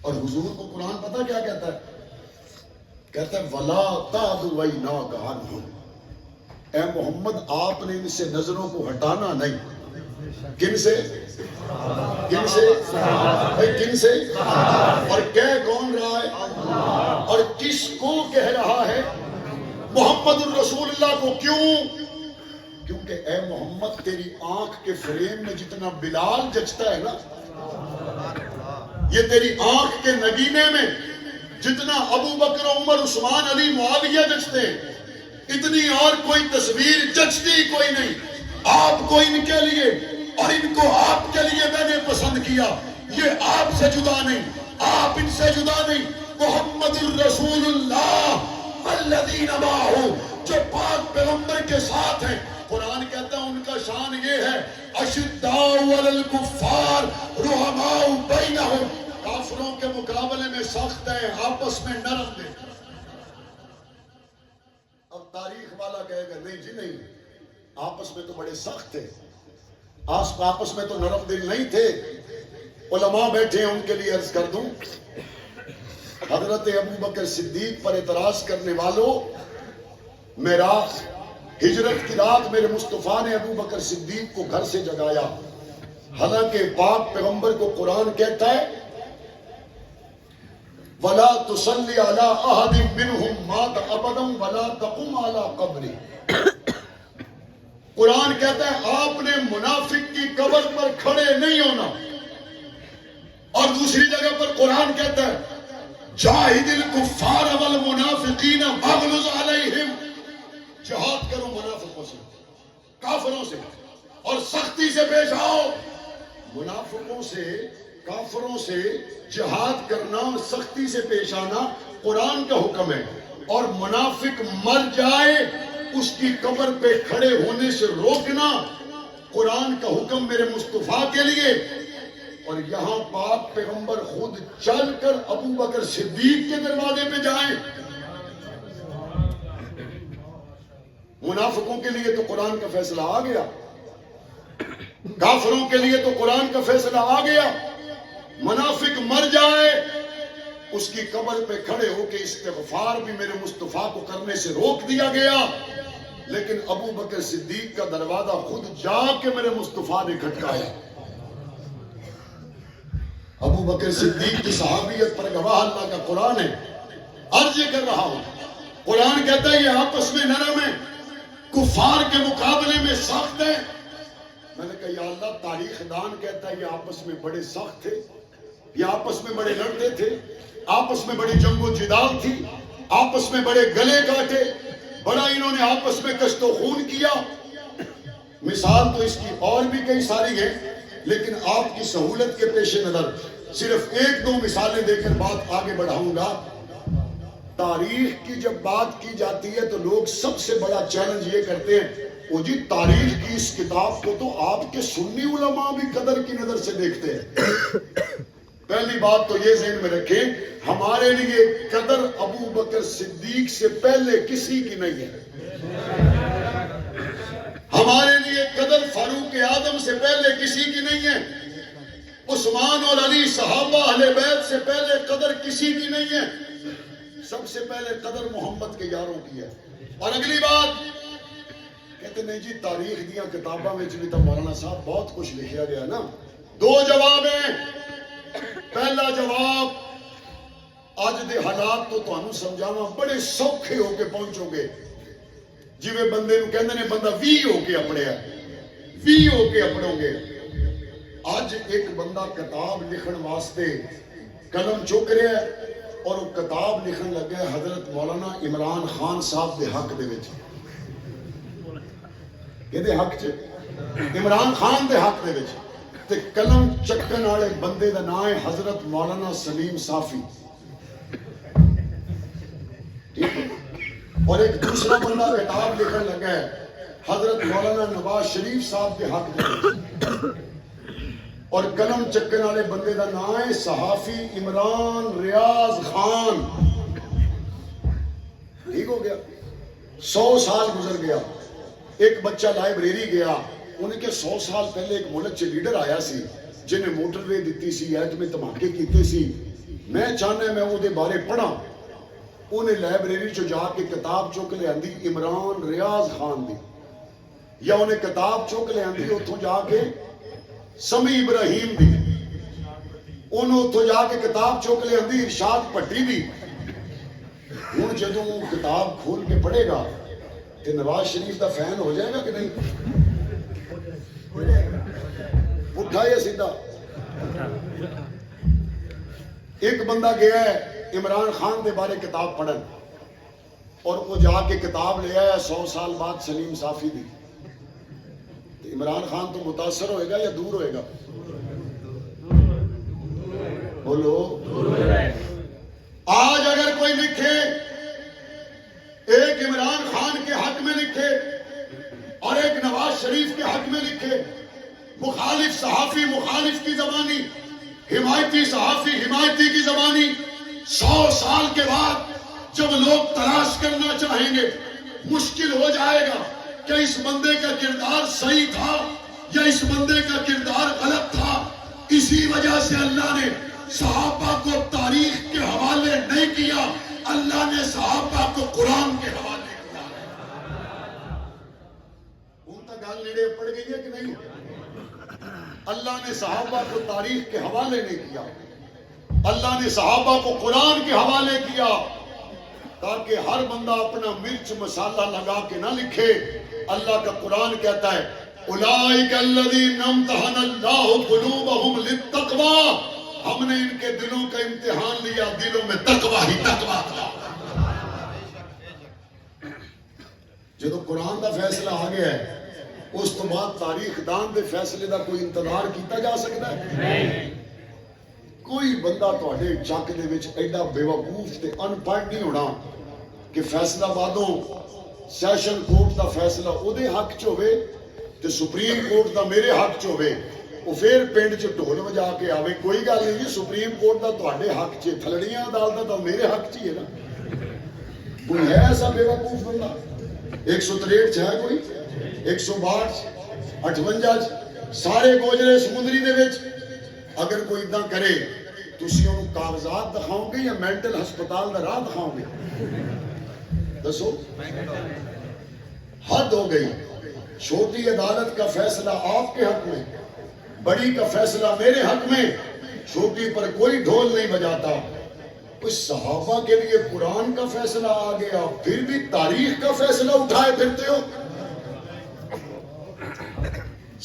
اور حضور کو قرآن پتہ کیا کہتا ہے؟ کہتا ہے وَلَا تَعْدُ وَيْنَاكَ عَنْهُمْ، اے محمد آپ نے ان سے نظروں کو ہٹانا نہیں۔ کن سے؟ کن سے؟ کن سے؟ اور کہہ کون رہا ہے اور کس کو کہہ رہا ہے؟ محمد الرسول اللہ کو۔ کیوں؟ کیونکہ اے محمد تیری آنکھ کے فریم میں جتنا بلال جچتا ہے نا، یہ تیری آنکھ کے نگینے میں جتنا ابو بکر عمر عثمان علی معاویہ جچتے ہیں، اتنی اور کوئی تصویر جچتی کوئی نہیں۔ آپ کو ان کے لیے اور ان کو آپ کے لیے میں نے پسند کیا، یہ آپ سے جدا نہیں، آپ ان سے جدا نہیں۔ محمد الرسول اللہ الذین معہ، جو پاک پیغمبر کے ساتھ ہیں۔ قرآن کہتا ہے ان کا شان یہ ہے اشداء علی الکفار رحماء بینہم، کافروں کے مقابلے میں سخت ہیں، آپس میں نرم ہیں۔ اب تاریخ والا کہے گا نہیں جی نہیں، آپس میں تو بڑے سخت تھے، آپس میں تو نرم دل نہیں تھے۔ علماء بیٹھے ہیں، ان کے لیے عرض کر دوں، حضرت ابو بکر صدیق پر اعتراض کرنے والوں، معراج ہجرت کی رات میرے مصطفیٰ نے ابو بکر صدیق کو گھر سے جگایا، حالانکہ پاک پیغمبر کو قرآن کہتا ہے وَلَا تُصَلِّ عَلَىٰ أَحَدٍ مِّنْهُمْ مَاتَ أَبَدًا وَلَا تَقُمْ عَلَىٰ قَبْرِهِ۔ قرآن کہتا ہے آپ نے منافق کی قبر پر کھڑے نہیں ہونا، اور دوسری جگہ پر قرآن کہتا ہے جاہد الکفار والمنافقین واغلظ علیہم، جہاد کرو منافقوں سے، کافروں سے، اور سختی سے پیش آؤ۔ منافقوں سے، کافروں سے جہاد کرنا اور سختی سے پیش آنا قرآن کا حکم ہے۔ اور منافق مر جائے اس کی قبر پہ کھڑے ہونے سے روکنا قرآن کا حکم میرے مصطفیٰ کے لیے. اور یہاں پاک پیغمبر خود چل کر ابو بکر صدیق کے دروازے پہ جائیں. منافقوں کے لیے تو قرآن کا فیصلہ آ گیا, کافروں کے لیے تو قرآن کا فیصلہ آ گیا. منافق مر جائے اس کی قبر پہ کھڑے ہو کے استغفار بھی میرے مصطفیٰ کو کرنے سے روک دیا گیا. لیکن ابو بکر صدیق کا دروازہ خود جا کے میرے مصطفیٰ نے کھٹکایا. ابو بکر صدیق کی صحابیت پر گواہ اللہ کا قرآن ہے. عرض یہ کر رہا ہوں, قرآن کہتا ہے یہ آپس میں نرم ہے, کفار کے مقابلے میں سخت ہے. میں نے کہا یا اللہ, تاریخ دان کہتا ہے یہ آپس میں بڑے سخت تھے, یہ آپس میں بڑے لڑتے تھے, آپس میں بڑی جنگ و جدال تھی, آپس میں بڑے گلے کاٹے, بڑا انہوں نے آپس میں کشت و خون کیا. مثال تو اس کی اور بھی کئی ساری ہے, لیکن آپ کی سہولت کے پیش نظر صرف ایک دو مثالیں دے کر بات آگے بڑھاؤں گا. تاریخ کی جب بات کی جاتی ہے تو لوگ سب سے بڑا چیلنج یہ کرتے ہیں, وہ جی تاریخ کی اس کتاب کو تو آپ کے سنی علماء بھی قدر کی نظر سے دیکھتے ہیں. پہلی بات تو یہ ذہن میں رکھیں, ہمارے لیے قدر ابو بکر صدیق سے پہلے کسی کی نہیں ہے. ہمارے لیے قدر فاروق اعظم سے پہلے کسی کی نہیں ہے. عثمان اور علی صحابہ اہل بیت سے پہلے قدر کسی کی نہیں ہے. سب سے پہلے قدر محمد کے یاروں کی ہے. اور اگلی بات کہتے نہیں جی تاریخ دیا کتاباں میں بھی تو مولانا صاحب بہت کچھ لکھا گیا نا. دو جواب ہیں. پہلا جواب, اج دے حالات تو تانوں سمجھاواں بڑے سوکھے ہو کے پہنچو گے. جویں بندے نوں کہندے نے بندہ وی ہو کے اپڑیا, وی ہو کے اپڑو گے. اج ایک بندہ کتاب لکھن واسطے قلم چک رہا ہے اور وہ کتاب لکھن لگا ہے حضرت مولانا عمران خان صاحب دے حق دے وچ. کہدے حق چ عمران خان دے حق دے وچ, تے قلم چکن والے بندے دا نام ہے حضرت مولانا سلیم صافی. اور ایک دوسرا بندہ کتاب لکھن لگا ہے حضرت مولانا نواز شریف صاحب کے حق دے, اور قلم چکن والے بندے دا نام ہے صحافی عمران ریاض خان. ٹھیک ہو گیا. 100 سال گزر گیا. ایک بچہ لائبریری گیا, انہیں کہ 100 سال پہلے ایک ملک چ لیڈر آیا سی جنہیں موٹر وے دیتی سی, ایٹمی دھماکے کیتے سی, میں چاہنا میں وہ دے بارے پڑھا. انہیں لائبریری چ جا کے کتاب چک لے آندی عمران ریاض خان دی, یا انہیں کتاب چک لے آندی اتھوں جا کے سمی ابراہیم دی, انہوں اتھوں جا کے کتاب چک لے آندی ارشاد پٹی دی. ہوں جدوں کتاب کھول کے پڑھے گا کہ نواز شریف دا فین ہو جائے گا کہ نہیں؟ اٹھا یا سیدھا؟ ایک بندہ گیا ہے عمران خان دے بارے کتاب پڑھن, اور وہ جا کے کتاب لے آیا 100 سال بعد سلیم صافی دی. عمران خان تو متاثر ہوئے گا یا دور ہوئے گا؟ بولو. آج اگر کوئی لکھے, ایک عمران خان کے حق میں لکھے اور ایک نواز شریف کے حق میں لکھے, مخالف صحافی مخالف کی زبانی, حمایتی صحافی حمایتی کی زبانی, 100 سال کے بعد جب لوگ تلاش کرنا چاہیں گے مشکل ہو جائے گا کہ اس بندے کا کردار صحیح تھا یا اس بندے کا کردار غلط تھا. اسی وجہ سے اللہ نے صحابہ کو تاریخ کے حوالے نہیں کیا, اللہ نے صحابہ کو قرآن کے حوالے کیا. ان تک گل نیڑے پڑ گئی ہے کہ نہیں؟ اللہ نے صحابہ کو تاریخ کے حوالے نہیں کیا, اللہ نے صحابہ کو قرآن کے حوالے کیا, تاکہ ہر بندہ اپنا مرچ مسالہ لگا کے نہ لکھے. اللہ کا قرآن کہتا ہے اولئک الذین امتحن اللہ قلوبہم للتقوی, ہم نے ان کے دلوں کا امتحان لیا, دلوں میں تقوی ہی تقوی تھا. جب قرآن دا فیصلہ آ گیا ہے اس تو بعد تاریخ دان دے فیصلے دا کوئی انتظار کیتا جا سکتا ہے؟ نہیں. کوئی بندہ تواڈے چک دے وچ ایڈا بے وقوف تے ان پڑھ نہیں ہونا کہ فیصلہ بادوں سیشن کورٹ دا فیصلہ اودے حق چ ہوئے تے سپریم کورٹ دا میرے حق چ ہوئے، وہ پھر پنڈ چ ڈھول وجا کے آوے، کوئی گل نہیں جی، سپریم کورٹ دا تہاڈے حق چ، تھلڑیاں عدالت دا میرے حق چ ہی ہے نا۔ کوئی ہے ایسا بے وقوف بندہ؟ 163 چ ہے کوئی، 162 58 سارے گوجرے سمندری دے وچ اگر کوئی اتنا کرے تسی انہوں کاغذات دکھاؤ گے یا مینٹل ہسپتال دا راہ دکھاؤ گے؟ دسو، حد ہو گئی۔ چھوٹی عدالت کا فیصلہ آپ کے حق میں، بڑی کا فیصلہ میرے حق میں، چھوٹی پر کوئی ڈھول نہیں بجاتا۔ اس صحابہ کے لیے قرآن کا فیصلہ آ گیا، پھر بھی تاریخ کا فیصلہ اٹھائے پھرتے ہو۔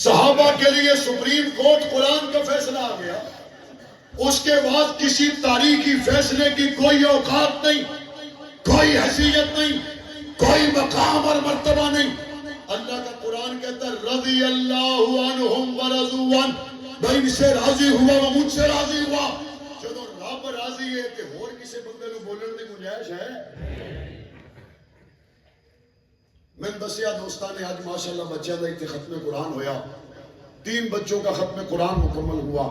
صحابہ کے لیے سپریم کورٹ قرآن کا فیصلہ آ گیا، اس کے بعد کسی تاریخی فیصلے کی کوئی اوقات نہیں، کوئی حیثیت نہیں، کوئی مقام اور مرتبہ نہیں۔ اللہ کا قرآن کہتا ہے رضی اللہ عنہم ورضوا عنہ، میں ان سے راضی ہوا وہ مجھ سے راضی ہوا۔ جدو رب راضی ہے کہ اور کسی بندے کو بولنے کی گنجائش ہے؟ میں دسیا دوستاں نے آج ماشاءاللہ بچوں کا ایک ختم قرآن ہویا، 3 بچوں کا ختم قرآن مکمل ہوا،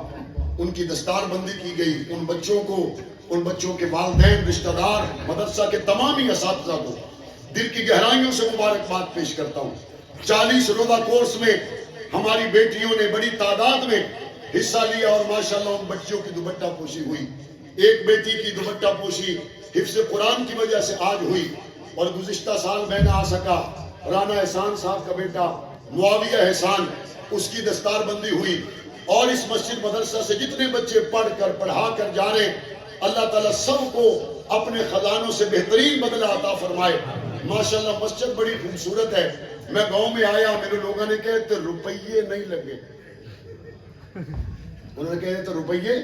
ان کی دستار بندی کی گئی، ان بچوں کو، ان بچوں کے والدین، رشتہ دار، مدرسہ کے تمام ہی اساتذہ کو دل کی گہرائیوں سے مبارکباد پیش کرتا ہوں۔ 40 روزہ کورس میں ہماری بیٹیوں نے بڑی تعداد میں حصہ لیا اور ماشاءاللہ ان بچیوں کی دوپٹہ پوشی ہوئی۔ ایک بیٹی کی دوپٹہ پوشی حفظ قرآن کی وجہ سے آج ہوئی، اور گزشتہ سال میں نہ آ سکا، رانا احسان صاحب کا بیٹا معاویہ احسان، اس کی دستار بندی ہوئی۔ اور اس مسجد مدرسہ سے جتنے بچے پڑھ کر پڑھا کر جا رہے ہیں، اللہ تعالیٰ سب کو اپنے خزانوں سے بہترین بدلہ عطا فرمائے۔ ماشاءاللہ مسجد بڑی خوبصورت ہے۔ میں گاؤں میں آیا، میرے لوگوں نے کہے تو روپیے نہیں لگے، انہوں نے کہے تو روپیے،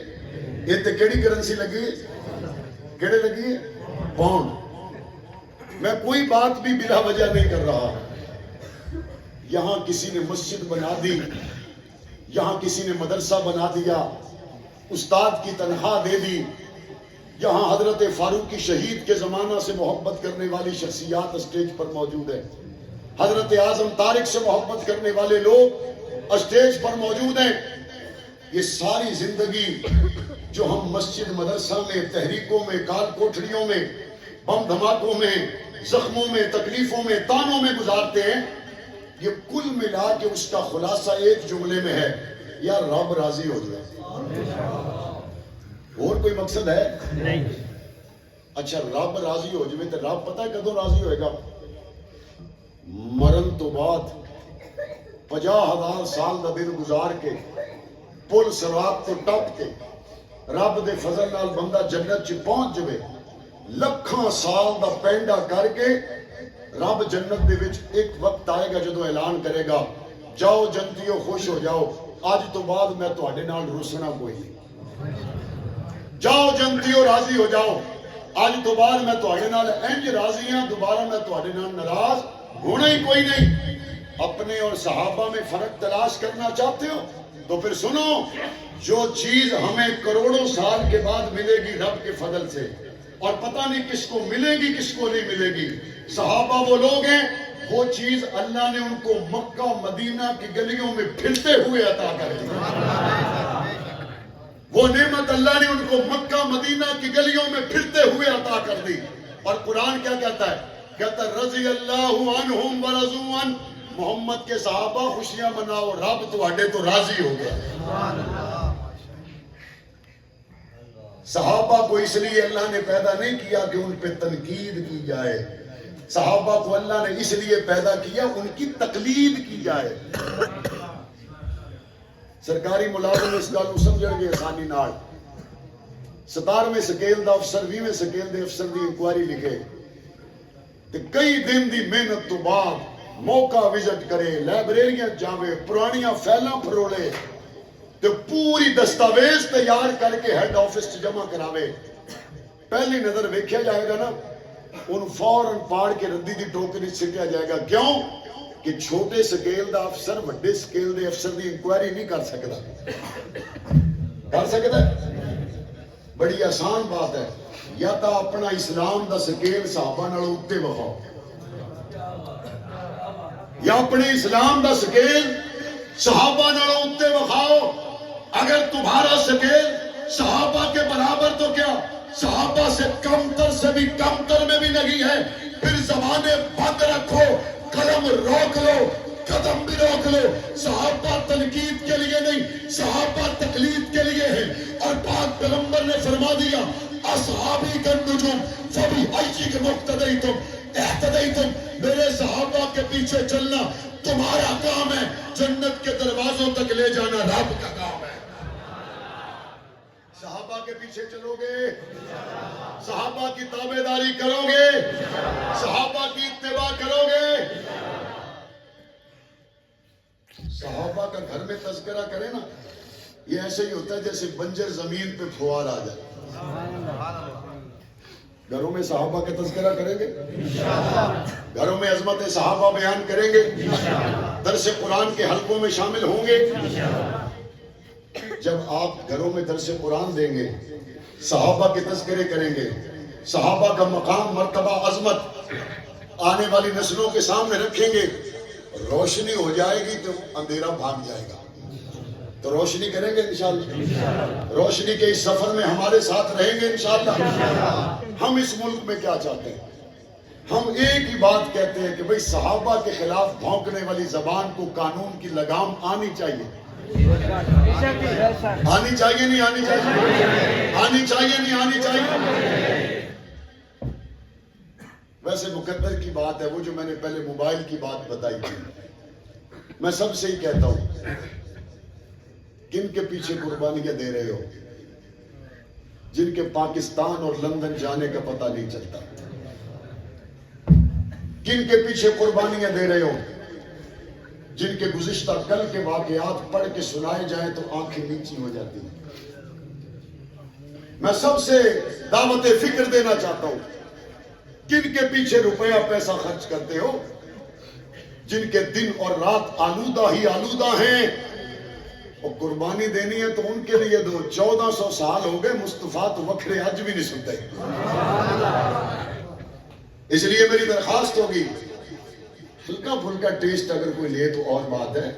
یہ تو کیڑی کرنسی لگی ہے؟ کیڑے لگی ہے؟ پاؤنڈ۔ میں کوئی بات بھی بلا وجہ نہیں کر رہا۔ یہاں کسی نے مسجد بنا دی، یہاں کسی نے مدرسہ بنا دیا، استاد کی تنخواہ دے دی، یہاں حضرت فاروقی شہید کے زمانہ سے محبت کرنے والی شخصیات اسٹیج پر موجود ہیں، حضرت اعظم طارق سے محبت کرنے والے لوگ اسٹیج پر موجود ہیں۔ یہ ساری زندگی جو ہم مسجد مدرسہ میں، تحریکوں میں، کال کوٹھڑیوں میں، بم دھماکوں میں، زخموں میں، تکلیفوں میں، تانوں میں گزارتے ہیں، یہ کل ملا کے اس کا خلاصہ ایک جملے میں ہے، یا رب راضی ہو جائے۔ اور کوئی مقصد ہے نہیں۔ اچھا رب راضی ہو جائے تو رب پتہ ہے کدوں راضی ہوئے گا؟ مرن تو بعد 50,000 سال دا دن گزار کے، پل صراط تو ٹپ کے، رب دے فضل نال بندہ جنت چ پہنچ جائے، لکھاں سال دا پینڈا کر کے رب جنت دے وچ ایک وقت آئے گا جدو اعلان کرے گا جاؤ جنتیو خوش ہو جاؤ، آج تو بعد میں تواڈے نال رسنا کوئی نہیں، جاؤ جنتیو راضی ہو جاؤ، آج تو بعد میں تواڈے نال انج راضی ہاں، دوبارہ میں تواڈے نال ناراض ہونا ہی کوئی نہیں۔ اپنے اور صحابہ میں فرق تلاش کرنا چاہتے ہو تو پھر سنو، جو چیز ہمیں کروڑوں سال کے بعد ملے گی رب کے فضل سے، اور پتہ نہیں کس کو ملے گی کس کو نہیں ملے گی، صحابہ وہ لوگ ہیں، وہ چیز اللہ نے ان کو مکہ مدینہ کی گلیوں میں پھرتے ہوئے عطا کر دی، وہ نعمت اللہ نے ان کو مکہ مدینہ کی گلیوں میں پھرتے ہوئے عطا کر دی۔ اور قرآن کیا کہتا ہے؟ کہتا ہے رضی اللہ عنہم ورضوا عنہ، محمد کے صحابہ خوشیاں مناؤ، رب تواڈے تو راضی ہو گیا۔ صحابہ کو اس لیے اللہ نے پیدا نہیں کیا کہ ان پہ تنقید کی جائے، صحابہ کو اللہ نے اس لیے پیدا کیا ان کی تقلید کی جائے۔ سرکاری ملازم اس گل کو سمجھن گے آسانی نال، 17ویں سکیل دا افسر 20ویں سکیل دے افسر دی انکوائری لکھے تے کئی دن دی محنت تو بعد موقع وزٹ کرے، لائبریریاں جاوے، پرانیاں فائلاں پھرولے تے پوری دستاویز تیار کر کے ہیڈ آفس جمع کراوے، پہلی نظر ویکھیا جائے گا نا، ان فوراً پاڑ کے ردی دی ٹوکری سٹیا جائے گا۔ کیوں کہ چھوٹے سکیل دا افسر بڑے سکیل دے افسر دی انکوائری نہیں کر سکتا، کر سکتا ہے؟ بڑی آسان بات ہے، یا تو اپنا اسلام دا سکیل صحابہ نالوں اتے وکھاؤ، یا اپنے اسلام دا سکیل صحابہ نالوں اتے وکھاؤ۔ اگر تمہارا سکیل صحابہ کے برابر تو کیا صحابہ سے کم تر سے بھی کم تر میں بھی نہیں ہے، پھر زبانیں بند رکھو، قلم روک لو، قدم بھی روک لو۔ صحابہ تنقید کے لیے نہیں، صحابہ تقلید کے لیے ہے، اور پاک پیغمبر نے فرما دیا اصحابی کا نجوم فبی ایک مقتدیتم اہتدیتم، میرے صحابہ کے پیچھے چلنا تمہارا کام ہے، جنت کے دروازوں تک لے جانا رب کا کام ہے۔ صحابہ کے پیچھے چلو گے، صحابہ کی تابعداری کرو گے، صحابہ کی اتباع کرو گے۔ صحابہ کا گھر میں تذکرہ کرے نا، یہ ایسے ہی ہوتا ہے جیسے بنجر زمین پہ پھوار آ جائے۔ گھروں میں صحابہ کا تذکرہ کریں گے، گھروں میں عظمت صحابہ بیان کریں گے، درس قرآن کے حلقوں میں شامل ہوں گے۔ جب آپ گھروں میں درس قرآن دیں گے، صحابہ کے تذکرے کریں گے، صحابہ کا مقام مرتبہ عظمت آنے والی نسلوں کے سامنے رکھیں گے، روشنی ہو جائے گی تو اندھیرا بھاگ جائے گا۔ تو روشنی کریں گے انشاءاللہ، روشنی کے اس سفر میں ہمارے ساتھ رہیں گے انشاءاللہ۔ ہم اس ملک میں کیا چاہتے ہیں؟ ہم ایک ہی بات کہتے ہیں کہ بھئی صحابہ کے خلاف بھونکنے والی زبان کو قانون کی لگام آنی چاہیے، آنی چاہیے نہیں آنی چاہیے، آنی چاہیے نہیں آنی چاہیے۔ ویسے مقدر کی بات ہے، وہ جو میں نے پہلے موبائل کی بات بتائی تھی، میں سب سے ہی کہتا ہوں کن کے پیچھے قربانیاں دے رہے ہو؟ جن کے پاکستان اور لندن جانے کا پتہ نہیں چلتا۔ کن کے پیچھے قربانیاں دے رہے ہو؟ جن کے گزشتہ کل کے واقعات پڑھ کے سنائے جائیں تو آنکھیں نیچی ہو جاتی ہیں۔ میں سب سے دعوت فکر دینا چاہتا ہوں، کن کے پیچھے روپیہ پیسہ خرچ کرتے ہو؟ جن کے دن اور رات آلودہ ہی آلودہ ہیں، اور قربانی دینی ہے تو ان کے لیے 1400 سال ہو گئے، مصطفیٰ تو وکھرے حج بھی نہیں سنتے۔ اس لیے میری درخواست ہوگی، ہلکا پھلکا ٹیسٹ اگر کوئی لے تو اور بات ہے،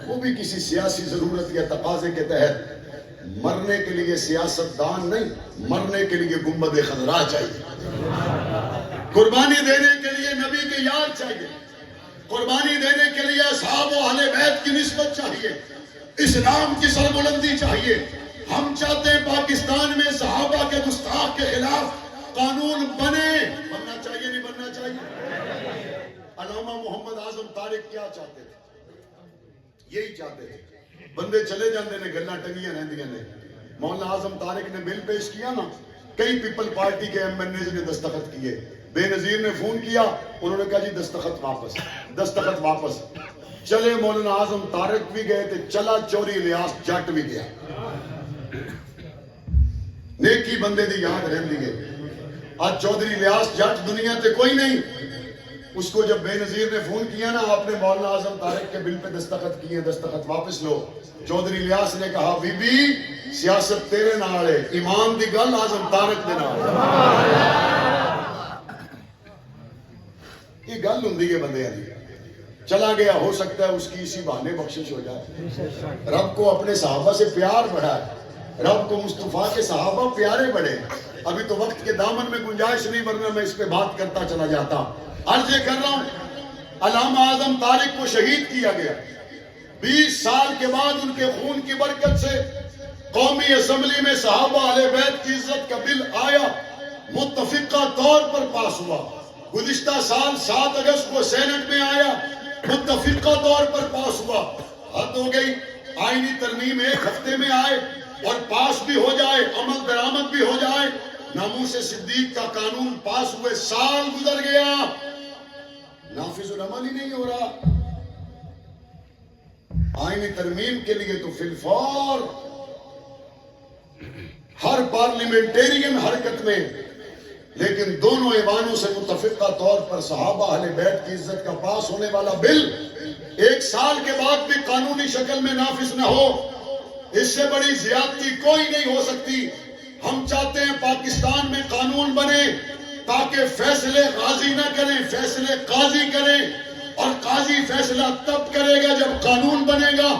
وہ بھی کسی سیاسی ضرورت یا تقاضے کے تحت۔ مرنے کے لیے سیاست دان نہیں، مرنے کے لیے گنبد خضرا چاہیے، قربانی دینے کے لیے نبی کے یار چاہیے، قربانی دینے کے لیے اصحاب و اہل بیت کی نسبت چاہیے، اسلام کی سربلندی چاہیے۔ ہم چاہتے ہیں پاکستان میں صحابہ کے گستاخ کے خلاف قانون بنے، بننا چاہیے نہیں بننا چاہیے؟ علامہ محمد اعظم طارق کیا چاہتے تھے؟ یہی چاہتے تھے، بندے چلے جاندے نے گلاں ٹنگیاں رہندیاں نے۔ مولانا اعظم طارق نے بل پیش کیا نا، کئی پیپل پارٹی کے ایم این اے نے دستخط کیے، بے نظیر نے فون کیا، انہوں نے کہا جی دستخط واپس، دستخط واپس۔ چلے مولانا اعظم طارق بھی گئے تھے، چلا چوری الیاس جٹ بھی گیا۔ نیکی بندے دی یاد رہندی ہے۔ آج چودھری الیاس جٹ دنیا تے کوئی نہیں، اس کو جب بے نظیر نے فون کیا نا، آپ نے مولانا اعظم طارق کے بل پہ دستخط کیے، دستخط واپس لو۔ چودھری الیاس نے کہا بی بی سیاست تیرے نال ہے، ایمان دی گل اعظم طارق دے نال ہے۔ یہ گل ہوندی ہے بندے دی۔ چلا گیا، ہو سکتا ہے اس کی اسی بہانے بخشش ہو جائے۔ رب کو اپنے صحابہ سے پیار بڑھا ہے، رب کو مصطفیٰ کے صحابہ پیارے بڑھے۔ ابھی تو وقت کے دامن میں گنجائش نہیں، ورنہ میں اس پہ بات کرتا چلا جاتا۔ عرض یہ کر رہا ہوں، علامہ اعظم طارق کو شہید کیا گیا، 20 سال کے بعد ان کے خون کی برکت سے قومی اسمبلی میں صحابہ اہل بیت کی عزت کا بل آیا، متفقہ طور پر پاس ہوا۔ گزشتہ سال 7 اگست کو سینٹ میں آیا، متفقہ طور پر پاس ہوا۔ حد ہو گئی، آئینی ترمیم 1 ہفتے میں آئے اور پاس بھی ہو جائے، عمل درآمد بھی ہو جائے۔ ناموس صدیق کا قانون پاس ہوئے سال گزر گیا، نافذ العمل ہی نہیں ہو رہا۔ آئینی ترمیم کے لیے تو فی الفور ہر پارلیمنٹیرین حرکت میں، لیکن دونوں ایوانوں سے متفقہ طور پر صحابہ اہل بیت کی عزت کا پاس ہونے والا بل 1 سال کے بعد بھی قانونی شکل میں نافذ نہ ہو، اس سے بڑی زیادتی کوئی نہیں ہو سکتی۔ ہم چاہتے ہیں پاکستان میں قانون بنے تاکہ فیصلے غازی نہ کریں، فیصلے قاضی کریں، اور قاضی فیصلہ تب کرے گا جب قانون بنے گا۔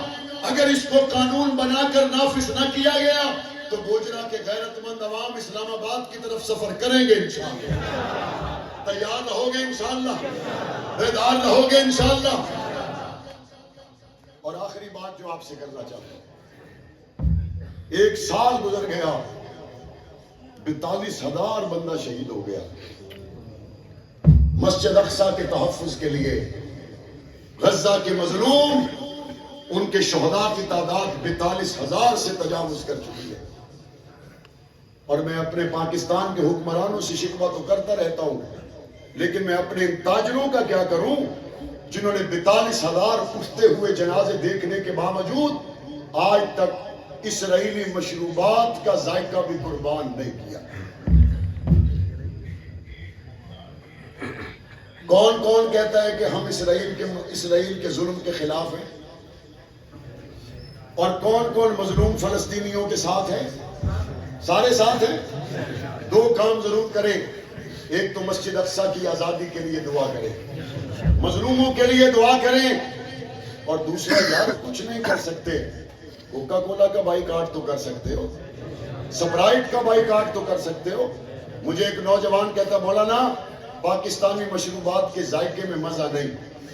اگر اس کو قانون بنا کر نافذ نہ کیا گیا تو گوجرا کے غیرت مند عوام اسلام آباد کی طرف سفر کریں گے انشاءاللہ۔ تیار رہو گے انشاءاللہ، بیدار رہو گے انشاءاللہ۔ اور آخری بات جو آپ سے کرنا چاہتا ہوں، 1 سال گزر گیا، 42,000 بندہ شہید ہو گیا مسجد اقصی کے تحفظ کے لیے۔ غزہ کے مظلوم، ان کے شہداء کی تعداد 42,000 سے تجاوز کر چکی ہے۔ اور میں اپنے پاکستان کے حکمرانوں سے شکوہ تو کرتا رہتا ہوں، لیکن میں اپنے ان تاجروں کا کیا کروں جنہوں نے 42,000 اٹھتے ہوئے جنازے دیکھنے کے باوجود آج تک اسرائیلی مشروبات کا ذائقہ بھی قربان نہیں کیا۔ کون کون کہتا ہے کہ ہم اسرائیل کے ظلم کے خلاف ہیں؟ اور کون کون مظلوم فلسطینیوں کے ساتھ ہیں؟ سارے ساتھ ہیں۔ 2 کام ضرور کریں، ایک تو مسجد اقصی کی آزادی کے لیے دعا کریں، مظلوموں کے لیے دعا کریں، اور دوسرا یار کچھ نہیں کر سکتے، کوکا کولا کا بائیکاٹ تو کر سکتے ہو، سپرائٹ کا بائیکاٹ تو کر سکتے ہو۔ مجھے ایک نوجوان کہتا مولانا پاکستانی مشروبات کے ذائقے میں مزہ نہیں،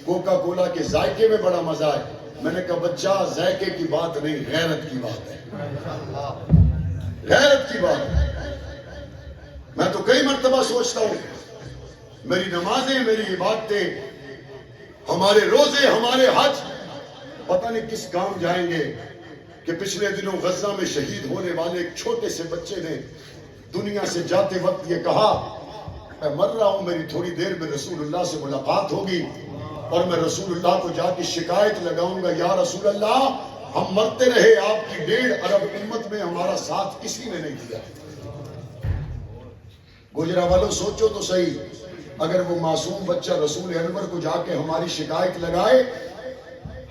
کوکا کولا کے ذائقے میں بڑا مزہ ہے۔ میں نے کہا بچہ ذائقے کی بات نہیں، غیرت کی بات ہے، غیرت کی بات ہے۔ میں تو کئی مرتبہ سوچتا ہوں میری نمازیں، میری عبادتیں، ہمارے روزے، ہمارے حج پتہ نہیں کس کام جائیں گے کہ پچھلے دنوں غزہ میں شہید ہونے والے ایک چھوٹے سے بچے نے دنیا سے جاتے وقت یہ کہا میں مر رہا ہوں، میری تھوڑی دیر میں رسول اللہ سے ملاقات ہوگی اور میں رسول اللہ کو جا کے شکایت لگاؤں گا، یا رسول اللہ ہم مرتے رہے، آپ کی 1.5 ارب امت میں ہمارا ساتھ کسی نے نہیں دیا۔ گجرا والوں سوچو تو صحیح، اگر وہ معصوم بچہ رسول انور کو جا کے ہماری شکایت لگائے،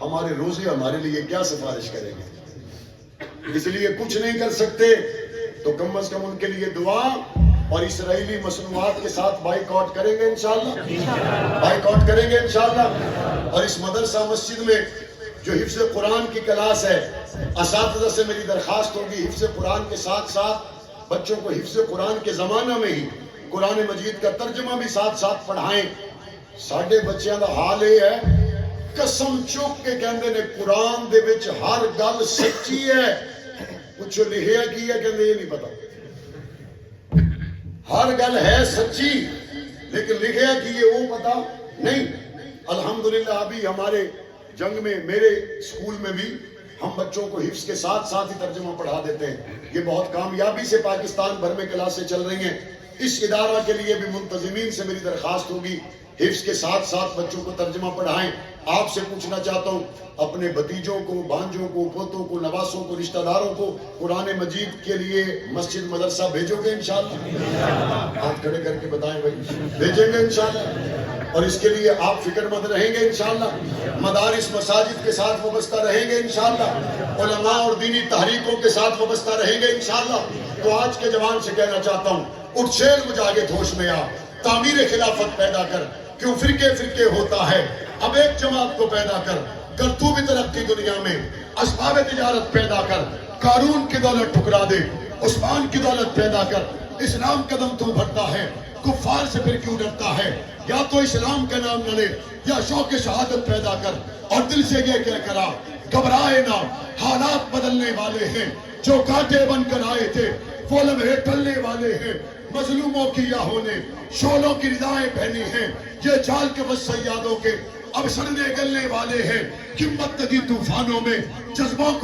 ہمارے روزے ہمارے لیے کیا سفارش کریں گے؟ اس لیے کچھ نہیں کر سکتے تو کم از کم ان کے لیے دعا، اور اسرائیلی مصنوعات کے ساتھ بائیکاٹ کریں گے انشاءاللہ، بائیکاٹ کریں گے انشاءاللہ۔ اور اس مدرسہ مسجد میں جو حفظ قرآن کی کلاس ہے، اساتذہ سے میری درخواست ہوگی حفظ قرآن کے ساتھ ساتھ بچوں کو حفظ قرآن کے زمانہ میں ہی قرآن مجید کا ترجمہ بھی ساتھ ساتھ پڑھائیں۔ ساڈے بچیاں دا حال یہ ہے قسم چوک کے کہندے نے قرآن دے وچ ہر گل سچی ہے، کچھ لکھیا کی ہے کہندے یہ نہیں پتا، ہر گل ہے سچی لیکن لکھیا کی ہے وہ پتا نہیں۔ الحمدللہ ابھی ہمارے جنگ میں میرے اسکول میں بھی ہم بچوں کو حفظ کے ساتھ ساتھ ہی ترجمہ پڑھا دیتے ہیں، یہ بہت کامیابی سے پاکستان بھر میں کلاسیں چل رہی ہیں۔ اس ادارہ کے لیے بھی منتظمین سے میری درخواست ہوگی حفظ کے ساتھ ساتھ بچوں کو ترجمہ پڑھائیں۔ آپ سے پوچھنا چاہتا ہوں اپنے بھتیجوں کو، بانجوں کو، پوتوں کو، نواسوں کو، رشتہ داروں کو قرآن مجید کے لیے مسجد مدرسہ بھیجو گے انشاءاللہ؟ ہاتھ کھڑے کر کے بتائیں بھائی، بھیجیں گے انشاءاللہ؟ اور اس کے لیے آپ فکر مند رہیں گے انشاءاللہ، مدارس مساجد کے ساتھ وابستہ رہیں گے انشاءاللہ، علماء اور دینی تحریکوں کے ساتھ وابستہ رہیں گے انشاءاللہ۔ تو آج کے جوان سے کہنا چاہتا ہوں اٹھ شیر مجاہد ہوش میں آ، تعمیر خلافت پیدا کر، کیوں فرقے فرقے ہوتا ہے، اب ایک جماعت کو پیدا کر تو بھی ترقی دنیا میں، اسباب تجارت پیدا کر، قارون کی دولت ٹھکرا دے، عثمان کی دولت پیدا کر، اسلام قدم تو بڑھتا ہے، کفار سے پھر کیوں ڈرتا ہے، یا تو اسلام کا نام نہ لے یا شوق شہادت پیدا کر، اور دل سے یہ کہہ کرا گھبرائے نہ، حالات بدلنے والے ہیں، جو کانٹے بن کر آئے تھے وہ لمحے ٹلنے والے ہیں، مظلوموں کی یاہوں نے شولوں کی ردائیں پہنی ہیں، یہ جال کے بس سیادوں کے اب سڑنے گلنے والے ہیں، ہمت لگی طوفانوں میں جذبوں کو